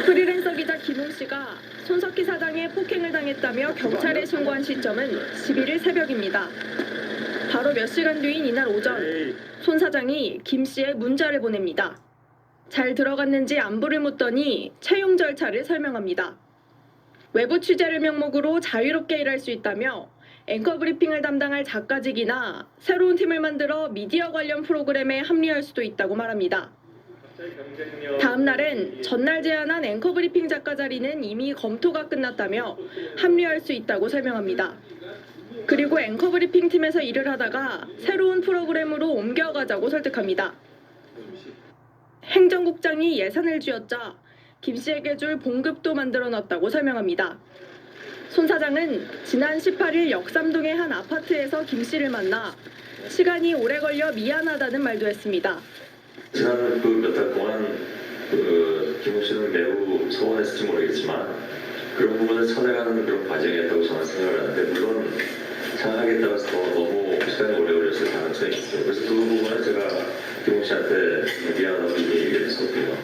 프리랜서 기자 김웅 씨가 손석희 사장의 폭행을 당했다며 경찰에 신고한 시점은 11일 새벽입니다. 바로 몇 시간 뒤인 이날 오전, 손 사장이 김 씨에 문자를 보냅니다. 잘 들어갔는지 안부를 묻더니 채용 절차를 설명합니다. 외부 취재를 명목으로 자유롭게 일할 수 있다며 앵커 브리핑을 담당할 작가직이나 새로운 팀을 만들어 미디어 관련 프로그램에 합류할 수도 있다고 말합니다. 다음 날엔 전날 제안한 앵커 브리핑 작가 자리는 이미 검토가 끝났다며 합류할 수 있다고 설명합니다. 그리고 앵커 브리핑 팀에서 일을 하다가 새로운 프로그램으로 옮겨가자고 설득합니다. 행정국장이 예산을 쥐었자 김 씨에게 줄 봉급도 만들어놨다고 설명합니다. 손 사장은 지난 18일 역삼동의 한 아파트에서 김 씨를 만나 시간이 오래 걸려 미안하다는 말도 했습니다. 지난 몇 달 동안 김웅 씨는 매우 서운했을지 모르겠지만 그런 부분을 찾아가는 그런 과정이었다고 저는 생각을 하는데 물론 생각하겠다고 해서 너무 시간이 오래 걸렸을 가능성이 있어요. 그래서 그 부분은 제가 김웅 씨한테 미안하다고 이미 얘기를 했었고요.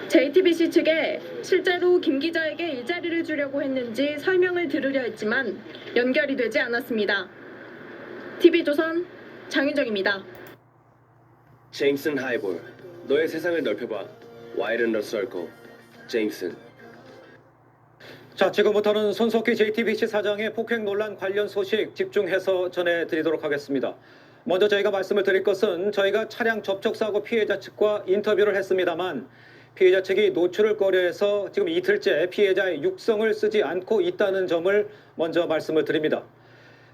JTBC 측에 실제로 김 기자에게 일자리를 주려고 했는지 설명을 들으려 했지만 연결이 되지 않았습니다. TV조선 장윤정입니다. 제임슨 하이볼, 너의 세상을 넓혀봐. Widen the circle. 제임슨. 자, 지금부터는 손석희 JTBC 사장의 폭행 논란 관련 소식 집중해서 전해드리도록 하겠습니다. 먼저 저희가 말씀을 드릴 것은 저희가 차량 접촉사고 피해자 측과 인터뷰를 했습니다만 피해자 측이 노출을 꺼려해서 지금 이틀째 피해자의 육성을 쓰지 않고 있다는 점을 먼저 말씀을 드립니다.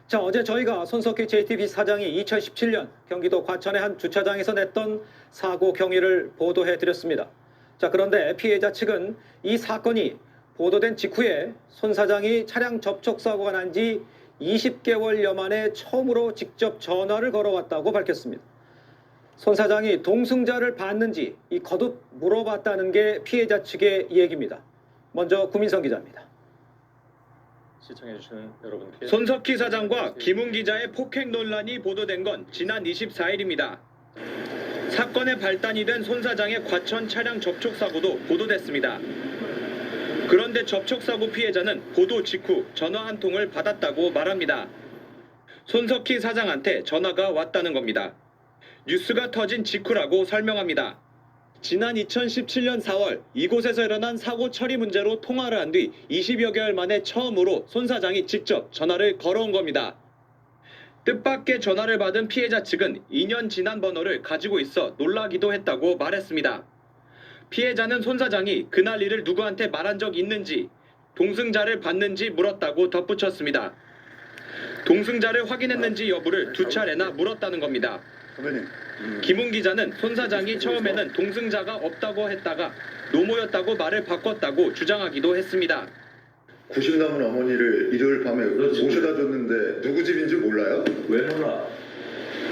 자, 어제 저희가 손석희 JTBC 사장이 2017년 경기도 과천의 한 주차장에서 냈던 사고 경위를 보도해 드렸습니다. 자, 그런데 피해자 측은 이 사건이 보도된 직후에 손 사장이 차량 접촉 사고가 난 지 20개월여 만에 처음으로 직접 전화를 걸어왔다고 밝혔습니다. 손 사장이 동승자를 봤는지 거듭 물어봤다는 게 피해자 측의 얘기입니다. 먼저 구민성 기자입니다. 시청해주시는 여러분께 손석희 사장과 김웅 기자의 폭행 논란이 보도된 건 지난 24일입니다. 사건의 발단이 된 손 사장의 과천 차량 접촉 사고도 보도됐습니다. 그런데 접촉 사고 피해자는 보도 직후 전화 한 통을 받았다고 말합니다. 손석희 사장한테 전화가 왔다는 겁니다. 뉴스가 터진 직후라고 설명합니다. 지난 2017년 4월 이곳에서 일어난 사고 처리 문제로 통화를 한 뒤 20여 개월 만에 처음으로 손 사장이 직접 전화를 걸어온 겁니다. 뜻밖의 전화를 받은 피해자 측은 2년 지난 번호를 가지고 있어 놀라기도 했다고 말했습니다. 피해자는 손 사장이 그날 일을 누구한테 말한 적 있는지, 동승자를 봤는지 물었다고 덧붙였습니다. 동승자를 확인했는지 여부를 두 차례나 물었다는 겁니다. 김웅 기자는 손 사장이 처음에는 동승자가 없다고 했다가 노모였다고 말을 바꿨다고 주장하기도 했습니다. 90 남은 어머니를 일요일 밤에 모셔다 줬는데 누구 집인지 몰라요? 왜 몰라?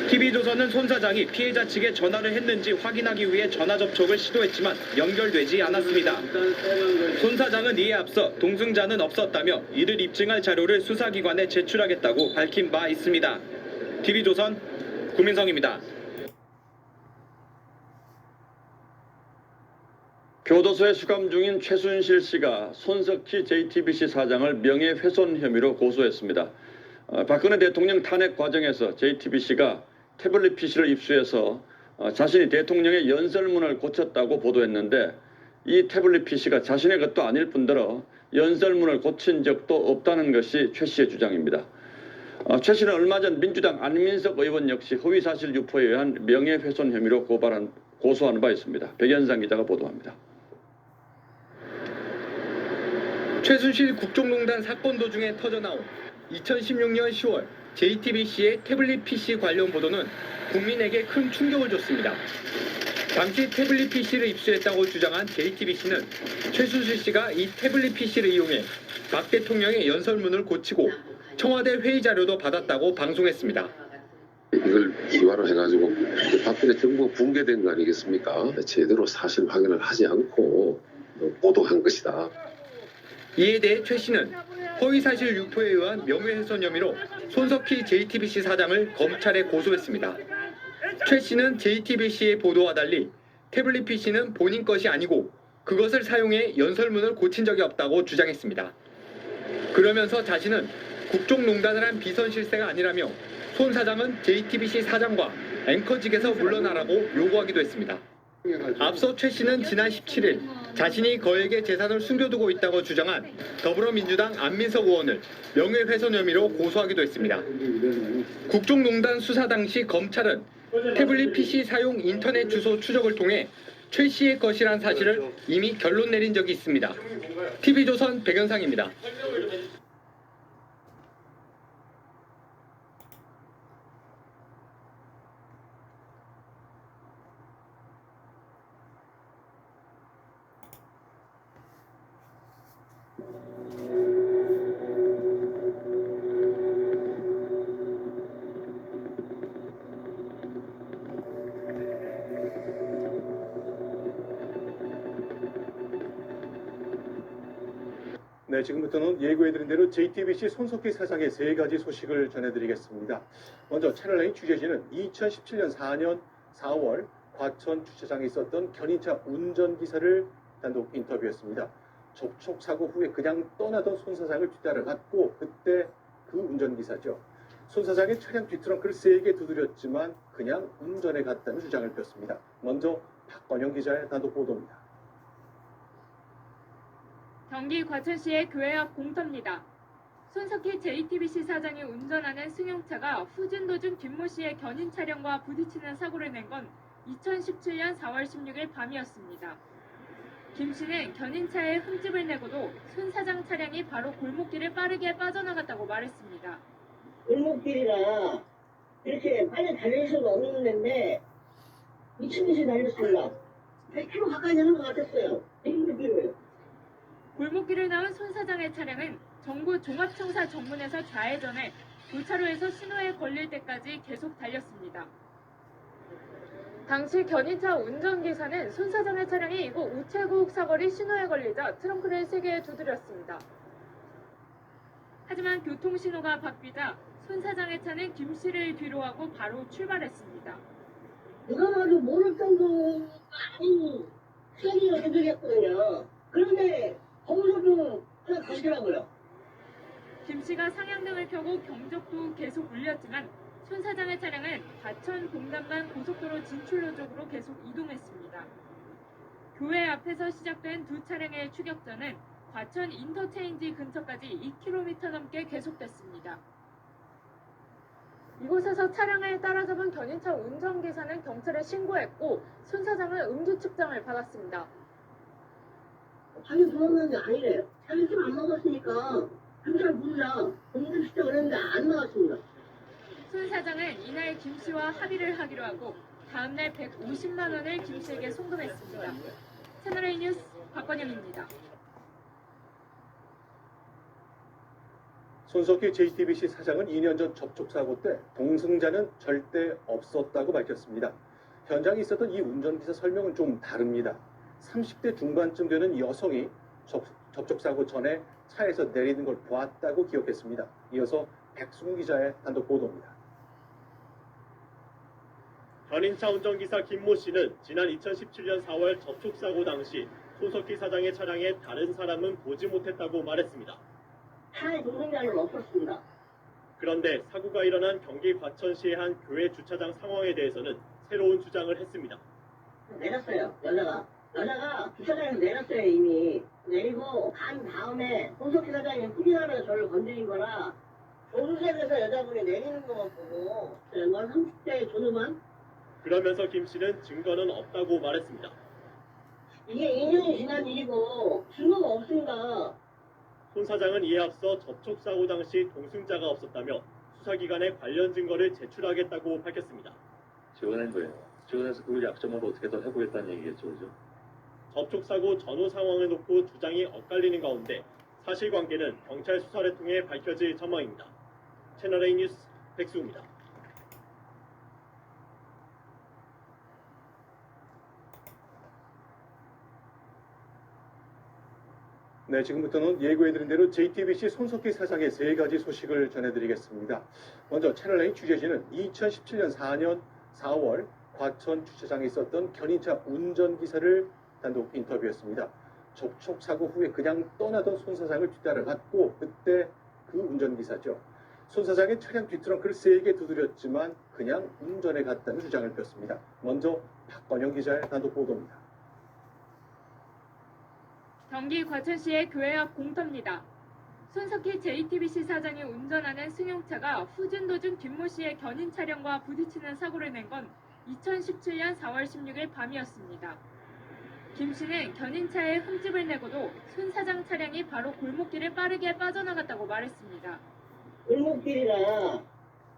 TV조선은 손 사장이 피해자 측에 전화를 했는지 확인하기 위해 전화 접촉을 시도했지만 연결되지 않았습니다. 손 사장은 이에 앞서 동승자는 없었다며 이를 입증할 자료를 수사기관에 제출하겠다고 밝힌 바 있습니다. TV조선 구민성입니다. 교도소에 수감 중인 최순실 씨가 손석희 JTBC 사장을 명예훼손 혐의로 고소했습니다. 박근혜 대통령 탄핵 과정에서 JTBC가 태블릿 PC를 입수해서 자신이 대통령의 연설문을 고쳤다고 보도했는데 이 태블릿 PC가 자신의 것도 아닐 뿐더러 연설문을 고친 적도 없다는 것이 최 씨의 주장입니다. 최 씨는 얼마 전 민주당 안민석 의원 역시 허위사실 유포에 의한 명예훼손 혐의로 고소하는 바 있습니다. 백연상 기자가 보도합니다. 최순실 국정농단 사건 도중에 터져나온 2016년 10월 JTBC의 태블릿 PC 관련 보도는 국민에게 큰 충격을 줬습니다. 당시 태블릿 PC를 입수했다고 주장한 JTBC는 최순실 씨가 이 태블릿 PC를 이용해 박 대통령의 연설문을 고치고 청와대 회의 자료도 받았다고 방송했습니다. 이걸 기화로 해가지고 박근혜 정부가 붕괴된 거 아니겠습니까? 제대로 사실 확인을 하지 않고 보도한 것이다. 이에 대해 최 씨는 허위사실 유포에 의한 명예훼손 혐의로 손석희 JTBC 사장을 검찰에 고소했습니다. 최 씨는 JTBC의 보도와 달리 태블릿 PC는 본인 것이 아니고 그것을 사용해 연설문을 고친 적이 없다고 주장했습니다. 그러면서 자신은 국정농단을 한 비선실세가 아니라며 손 사장은 JTBC 사장과 앵커직에서 물러나라고 요구하기도 했습니다. 앞서 최 씨는 지난 17일 자신이 거액의 재산을 숨겨두고 있다고 주장한 더불어민주당 안민석 의원을 명예훼손 혐의로 고소하기도 했습니다. 국정농단 수사 당시 검찰은 태블릿 PC 사용 인터넷 주소 추적을 통해 최 씨의 것이란 사실을 이미 결론 내린 적이 있습니다. TV조선 백연상입니다. 네, 지금부터는 예고해드린 대로 JTBC 손석희 사장의 3가지 소식을 전해드리겠습니다. 먼저 채널A 취재진은 2017년 4월 과천 주차장에 있었던 견인차 운전기사를 단독 인터뷰했습니다. 접촉사고 후에 그냥 떠나던 손 사장을 뒤따라갔고 그때 그 운전기사죠. 손 사장의 차량 뒷트렁크를 세게 두드렸지만 그냥 운전해 갔다는 주장을 폈습니다. 먼저 박건영 기자의 단독 보도입니다. 경기 과천시의 교회 앞 공터입니다. 손석희 JTBC 사장이 운전하는 승용차가 후진 도중 김모 씨의 견인 차량과 부딪히는 사고를 낸 건 2017년 4월 16일 밤이었습니다. 김 씨는 견인차에 흠집을 내고도 손 사장 차량이 바로 골목길을 빠르게 빠져나갔다고 말했습니다. 골목길이라 이렇게 빨리 달릴 수가 없는 데인데 미친 듯이 달렸습니다. 100km 가까이 되는 것 같았어요. 골목길을 나온 손 사장의 차량은 정부 종합청사 정문에서 좌회전해 도차로에서 신호에 걸릴 때까지 계속 달렸습니다. 당시 견인차 운전기사는 손 사장의 차량이 이곳 우체국 사거리 신호에 걸리자 트렁크를 3개 두드렸습니다. 하지만 교통신호가 바뀌자 손 사장의 차는 김 씨를 뒤로하고 바로 출발했습니다. 누가 봐도 모를 정도 많이 세게 두드렸거든요. 그런데 거기서도 그냥 가시더라고요. 김 씨가 상향등을 켜고 경적도 계속 울렸지만 손 사장의 차량은 과천 공단만 고속도로 진출로 쪽으로 계속 이동했습니다. 교회 앞에서 시작된 두 차량의 추격전은 과천 인터체인지 근처까지 2km 넘게 계속됐습니다. 이곳에서 차량을 따라잡은 견인차 운전기사는 경찰에 신고했고 손 사장은 음주 측정을 받았습니다. 자기 도망가는 게 아니래요. 자기 술 안 먹었으니까 경찰 부르자. 음주 측정 그랬는데 안 나왔습니다. 손 사장은 이날 김 씨와 합의를 하기로 하고 다음날 150만 원을 김 씨에게 송금했습니다. 채널A 뉴스 박건영입니다. 손석희 JTBC 사장은 2년 전 접촉사고 때 동승자는 절대 없었다고 밝혔습니다. 현장에 있었던 이 운전기사 설명은 좀 다릅니다. 30대 중반쯤 되는 여성이 접촉사고 전에 차에서 내리는 걸 보았다고 기억했습니다. 이어서 백승훈 기자의 단독 보도입니다. 견인차 운전기사 김모 씨는 지난 2017년 4월 접촉사고 당시 손석희 사장의 차량에 다른 사람은 보지 못했다고 말했습니다. 차에 동승자는 없었습니다. 그런데 사고가 일어난 경기 과천시의 한 교회 주차장 상황에 대해서는 새로운 주장을 했습니다. 내렸어요. 여자가 주차장에서 내렸어요. 이미 내리고 간 다음에 손석희 사장이 후진하면서 저를 건드린 거라 조수석에서 여자분이 내리는 것만 보고 30대 조누만 그러면서 김 씨는 증거는 없다고 말했습니다. 이게 2년이 지난 일이고 증거가 없습니다. 손 사장은 이에 앞서 접촉사고 당시 동승자가 없었다며 수사기관에 관련 증거를 제출하겠다고 밝혔습니다. 지원한 거예요. 지원해서 그걸 약점으로 어떻게 더 해보겠다는 얘기겠죠, 그죠? 접촉사고 전후 상황을 놓고 주장이 엇갈리는 가운데 사실관계는 경찰 수사를 통해 밝혀질 전망입니다. 채널A 뉴스 백수입니다. 네, 지금부터는 예고해드린 대로 JTBC 손석희 사장의 3가지 소식을 전해드리겠습니다. 먼저 채널A 취재진은 2017년 4월 과천 주차장에 있었던 견인차 운전기사를 단독 인터뷰했습니다. 접촉사고 후에 그냥 떠나던 손 사장을 뒤따라갔고 그때 그 운전기사죠. 손 사장의 차량 뒷트렁크를 3개 두드렸지만 그냥 운전해 갔다는 주장을 폈습니다. 먼저 박건영 기자의 단독 보도입니다. 경기 과천시의 교회 앞 공터입니다. 손석희 JTBC 사장이 운전하는 승용차가 후진 도중 김모 씨의 견인 차량과 부딪히는 사고를 낸 건 2017년 4월 16일 밤이었습니다. 김 씨는 견인차에 흠집을 내고도 손 사장 차량이 바로 골목길을 빠르게 빠져나갔다고 말했습니다. 골목길이라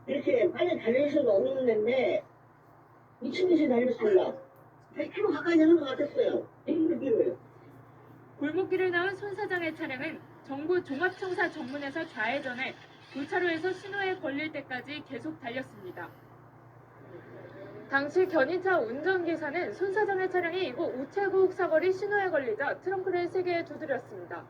이렇게 빨리 달릴 수가 없는 데인데 미친 듯이 달렸습니다. 100km 가까이 되는 것 같았어요. 골목길을 나온 손 사장의 차량은 정부 종합청사 정문에서 좌회전해 도차로에서 신호에 걸릴 때까지 계속 달렸습니다. 당시 견인차 운전기사는 손 사장의 차량이 이곳 우체국 사거리 신호에 걸리자 트렁크를 3개 두드렸습니다.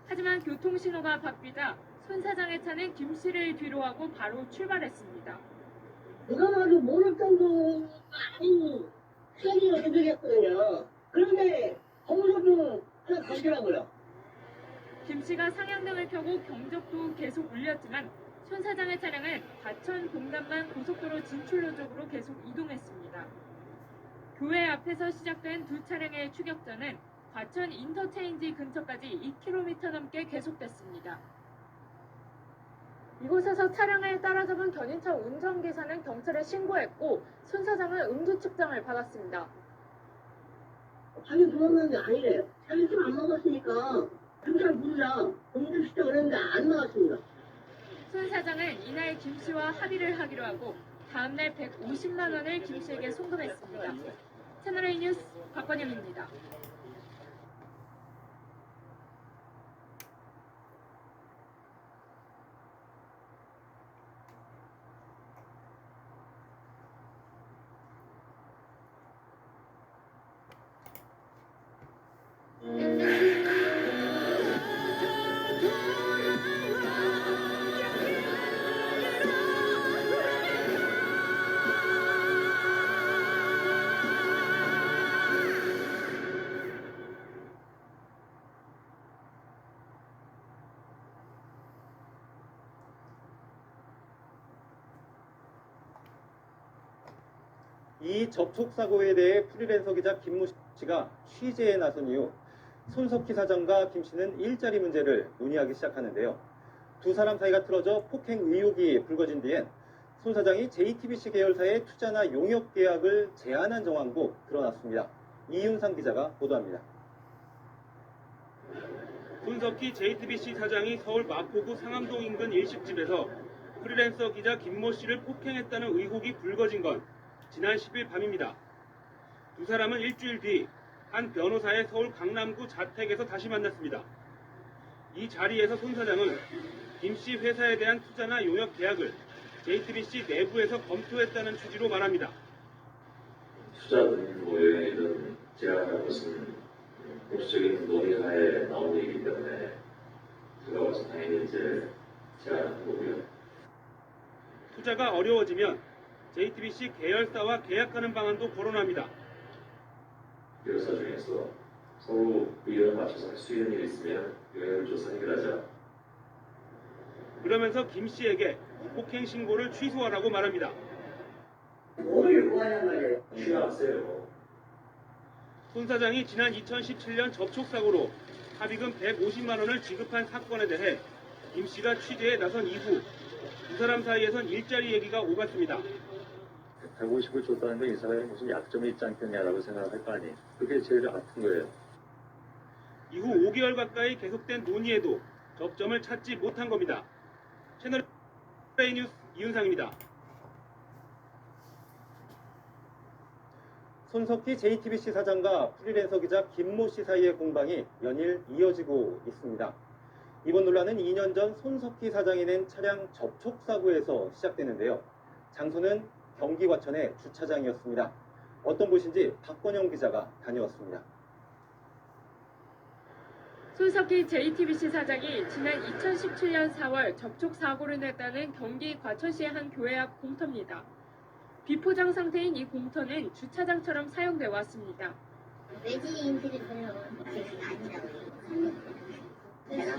하지만 교통신호가 바뀌자 손 사장의 차는 김 씨를 뒤로하고 바로 출발했습니다. 누가 봐도 모를 정도 많이 세게 두드렸거든요. 그런데 거기서도 그냥 가시더라고요. 김 씨가 상향등을 켜고 경적도 계속 울렸지만 손 사장의 차량은 과천 공단만 고속도로 진출로 쪽으로 계속 이동했습니다. 교회 앞에서 시작된 두 차량의 추격전은 과천 인터체인지 근처까지 2km 넘게 계속됐습니다. 이곳에서 차량을 따라잡은 견인차 운전기사는 경찰에 신고했고 손 사장은 음주 측정을 받았습니다. 자기 도망가는 게 아니래요. 자기 술 안 먹었으니까 경찰 부르자. 음주 시켜 그랬는데 안 나왔습니다. 손 사장은 이날 김 씨와 합의를 하기로 하고 다음날 150만 원을 김 씨에게 송금했습니다. 채널A 뉴스 박건영입니다. 이 접촉사고에 대해 프리랜서 기자 김모 씨가 취재에 나선 이후 손석희 사장과 김 씨는 일자리 문제를 논의하기 시작하는데요. 두 사람 사이가 틀어져 폭행 의혹이 불거진 뒤엔 손 사장이 JTBC 계열사의 투자나 용역 계약을 제한한 정황도 드러났습니다. 이윤상 기자가 보도합니다. 손석희 JTBC 사장이 서울 마포구 상암동 인근 일식집에서 프리랜서 기자 김모 씨를 폭행했다는 의혹이 불거진 건 지난 10일 밤입니다. 두 사람은 일주일 뒤 한 변호사의 서울 강남구 자택에서 다시 만났습니다. 이 자리에서 손 사장은 김 씨 회사에 대한 투자나 용역 계약을 JTBC 내부에서 검토했다는 취지로 말합니다. 투자든 뭐 여행이든 제안할 것은 공식적인 논의하에 나온 얘기이기 때문에 제가 와서 당연히 이제 제안한 거고요. 투자가 어려워지면 JTBC 계열사와 계약하는 방안도 거론합니다. 계열사 중에서 서로 의견을 맞춰서 할 수 있는 일이 있으면 영향을 줘서 해결하자. 그러면서 김 씨에게 폭행 신고를 취소하라고 말합니다. 뭐를 구하냔 말이에요. 취하하세요. 손 사장이 지난 2017년 접촉사고로 합의금 150만 원을 지급한 사건에 대해 김 씨가 취재에 나선 이후 두 사람 사이에선 일자리 얘기가 오갔습니다. 150을 줬다는 건 이 사람이 무슨 약점이 있지 않겠냐라고 생각할 거 아니에요. 그게 제일 아픈 거예요. 이후 5개월 가까이 계속된 논의에도 접점을 찾지 못한 겁니다. 채널A 뉴스 이윤상입니다. 손석희 JTBC 사장과 프리랜서 기자 김모 씨 사이의 공방이 연일 이어지고 있습니다. 이번 논란은 2년 전 손석희 사장이 낸 차량 접촉사고에서 시작되는데요. 장소는 경기 과천의 주차장이었습니다. 어떤 곳인지 박건영 기자가 다녀왔습니다. 손석희 JTBC 사장이 지난 2017년 4월 접촉사고를 냈다는 경기 과천시의 한 교회 앞 공터입니다. 비포장 상태인 이 공터는 주차장처럼 사용돼 왔습니다. 외지인들이 별로 아니라고요. 성이나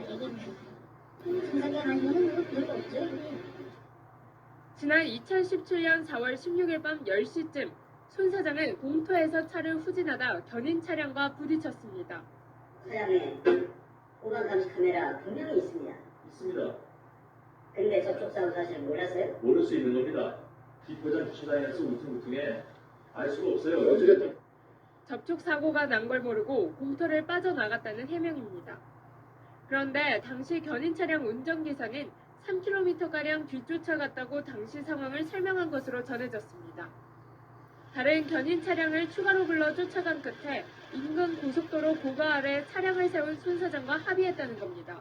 애기는 생각이 아니면 뭐 별거 없죠. 지난 2017년 4월 16일 밤 10시쯤 손 사장은 공터에서 차를 후진하다 견인 차량과 부딪혔습니다. 차량에 후방 감시 카메라 분명히 있습니다. 있습니다. 근데 접촉사고 사실 몰랐어요? 모를 수 있는 겁니다. 비포장 주차장에서 우퉁우퉁해 알 수가 없어요. 어떻게 접촉사고가 난 걸 모르고 공터를 빠져나갔다는 해명입니다. 그런데 당시 견인 차량 운전기사는 3km가량 뒤쫓아갔다고 당시 상황을 설명한 것으로 전해졌습니다. 다른 견인 차량을 추가로 불러 쫓아간 끝에 인근 고속도로 고가 아래 차량을 세운 손 사장과 합의했다는 겁니다.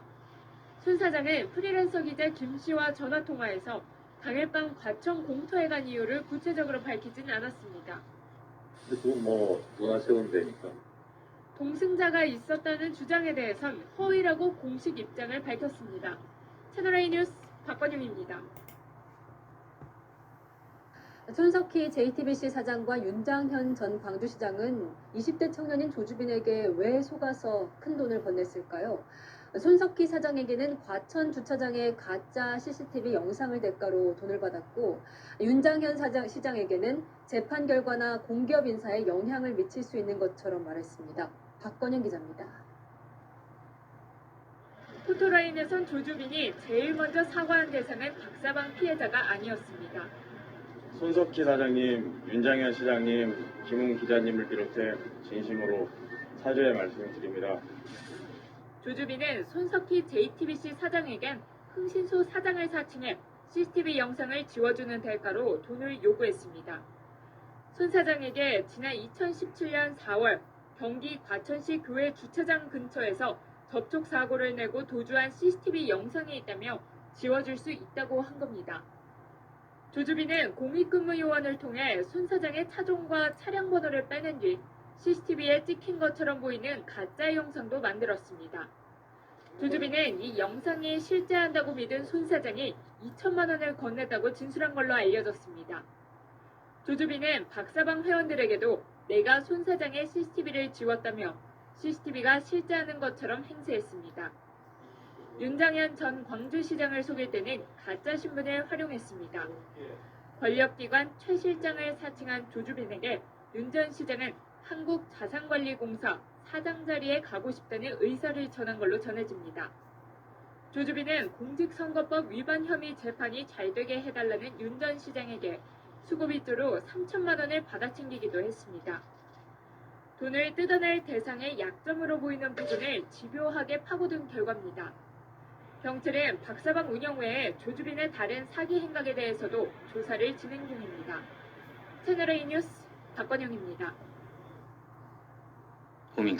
손 사장은 프리랜서 기자 김 씨와 전화통화해서 당일 밤 과천 공터에 간 이유를 구체적으로 밝히진 않았습니다. 근데 그건 뭐 누가 세운다니까. 동승자가 있었다는 주장에 대해선 허위라고 공식 입장을 밝혔습니다. 채널A 뉴스 박건영입니다. 손석희 JTBC 사장과 윤장현 전 광주시장은 20대 청년인 조주빈에게 왜 속아서 큰 돈을 건넸을까요? 손석희 사장에게는 과천 주차장의 가짜 CCTV 영상을 대가로 돈을 받았고 윤장현 시장에게는 재판 결과나 공기업 인사에 영향을 미칠 수 있는 것처럼 말했습니다. 박건영 기자입니다. 포토라인에선 조주빈이 제일 먼저 사과한 대상은 박사방 피해자가 아니었습니다. 손석희 사장님, 윤장현 시장님, 김웅 기자님을 비롯해 진심으로 사죄의 말씀을 드립니다. 조주빈은 손석희 JTBC 사장에겐 흥신소 사장을 사칭해 CCTV 영상을 지워주는 대가로 돈을 요구했습니다. 손 사장에게 지난 2017년 4월 경기 과천시 교회 주차장 근처에서 접촉 사고를 내고 도주한 CCTV 영상이 있다며 지워줄 수 있다고 한 겁니다. 조주빈은 공익근무 요원을 통해 손 사장의 차종과 차량 번호를 빼낸 뒤 CCTV에 찍힌 것처럼 보이는 가짜 영상도 만들었습니다. 조주빈은 이 영상이 실제한다고 믿은 손 사장이 2천만 원을 건넸다고 진술한 걸로 알려졌습니다. 조주빈은 박사방 회원들에게도 내가 손 사장의 CCTV를 지웠다며 CCTV가 실제하는 것처럼 행세했습니다. 윤장현 전 광주시장을 속일 때는 가짜 신분을 활용했습니다. 권력기관 최 실장을 사칭한 조주빈에게 윤 전 시장은 한국자산관리공사 사장 자리에 가고 싶다는 의사를 전한 걸로 전해집니다. 조주빈은 공직선거법 위반 혐의 재판이 잘 되게 해달라는 윤 전 시장에게 수고비조로 3천만 원을 받아챙기기도 했습니다. 돈을 뜯어낼 대상의 약점으로 보이는 부분을 집요하게 파고든 결과입니다. 경찰은 박사방 운영 외에 조주빈의 다른 사기 행각에 대해서도 조사를 진행 중입니다. 채널A 뉴스 박건영입니다.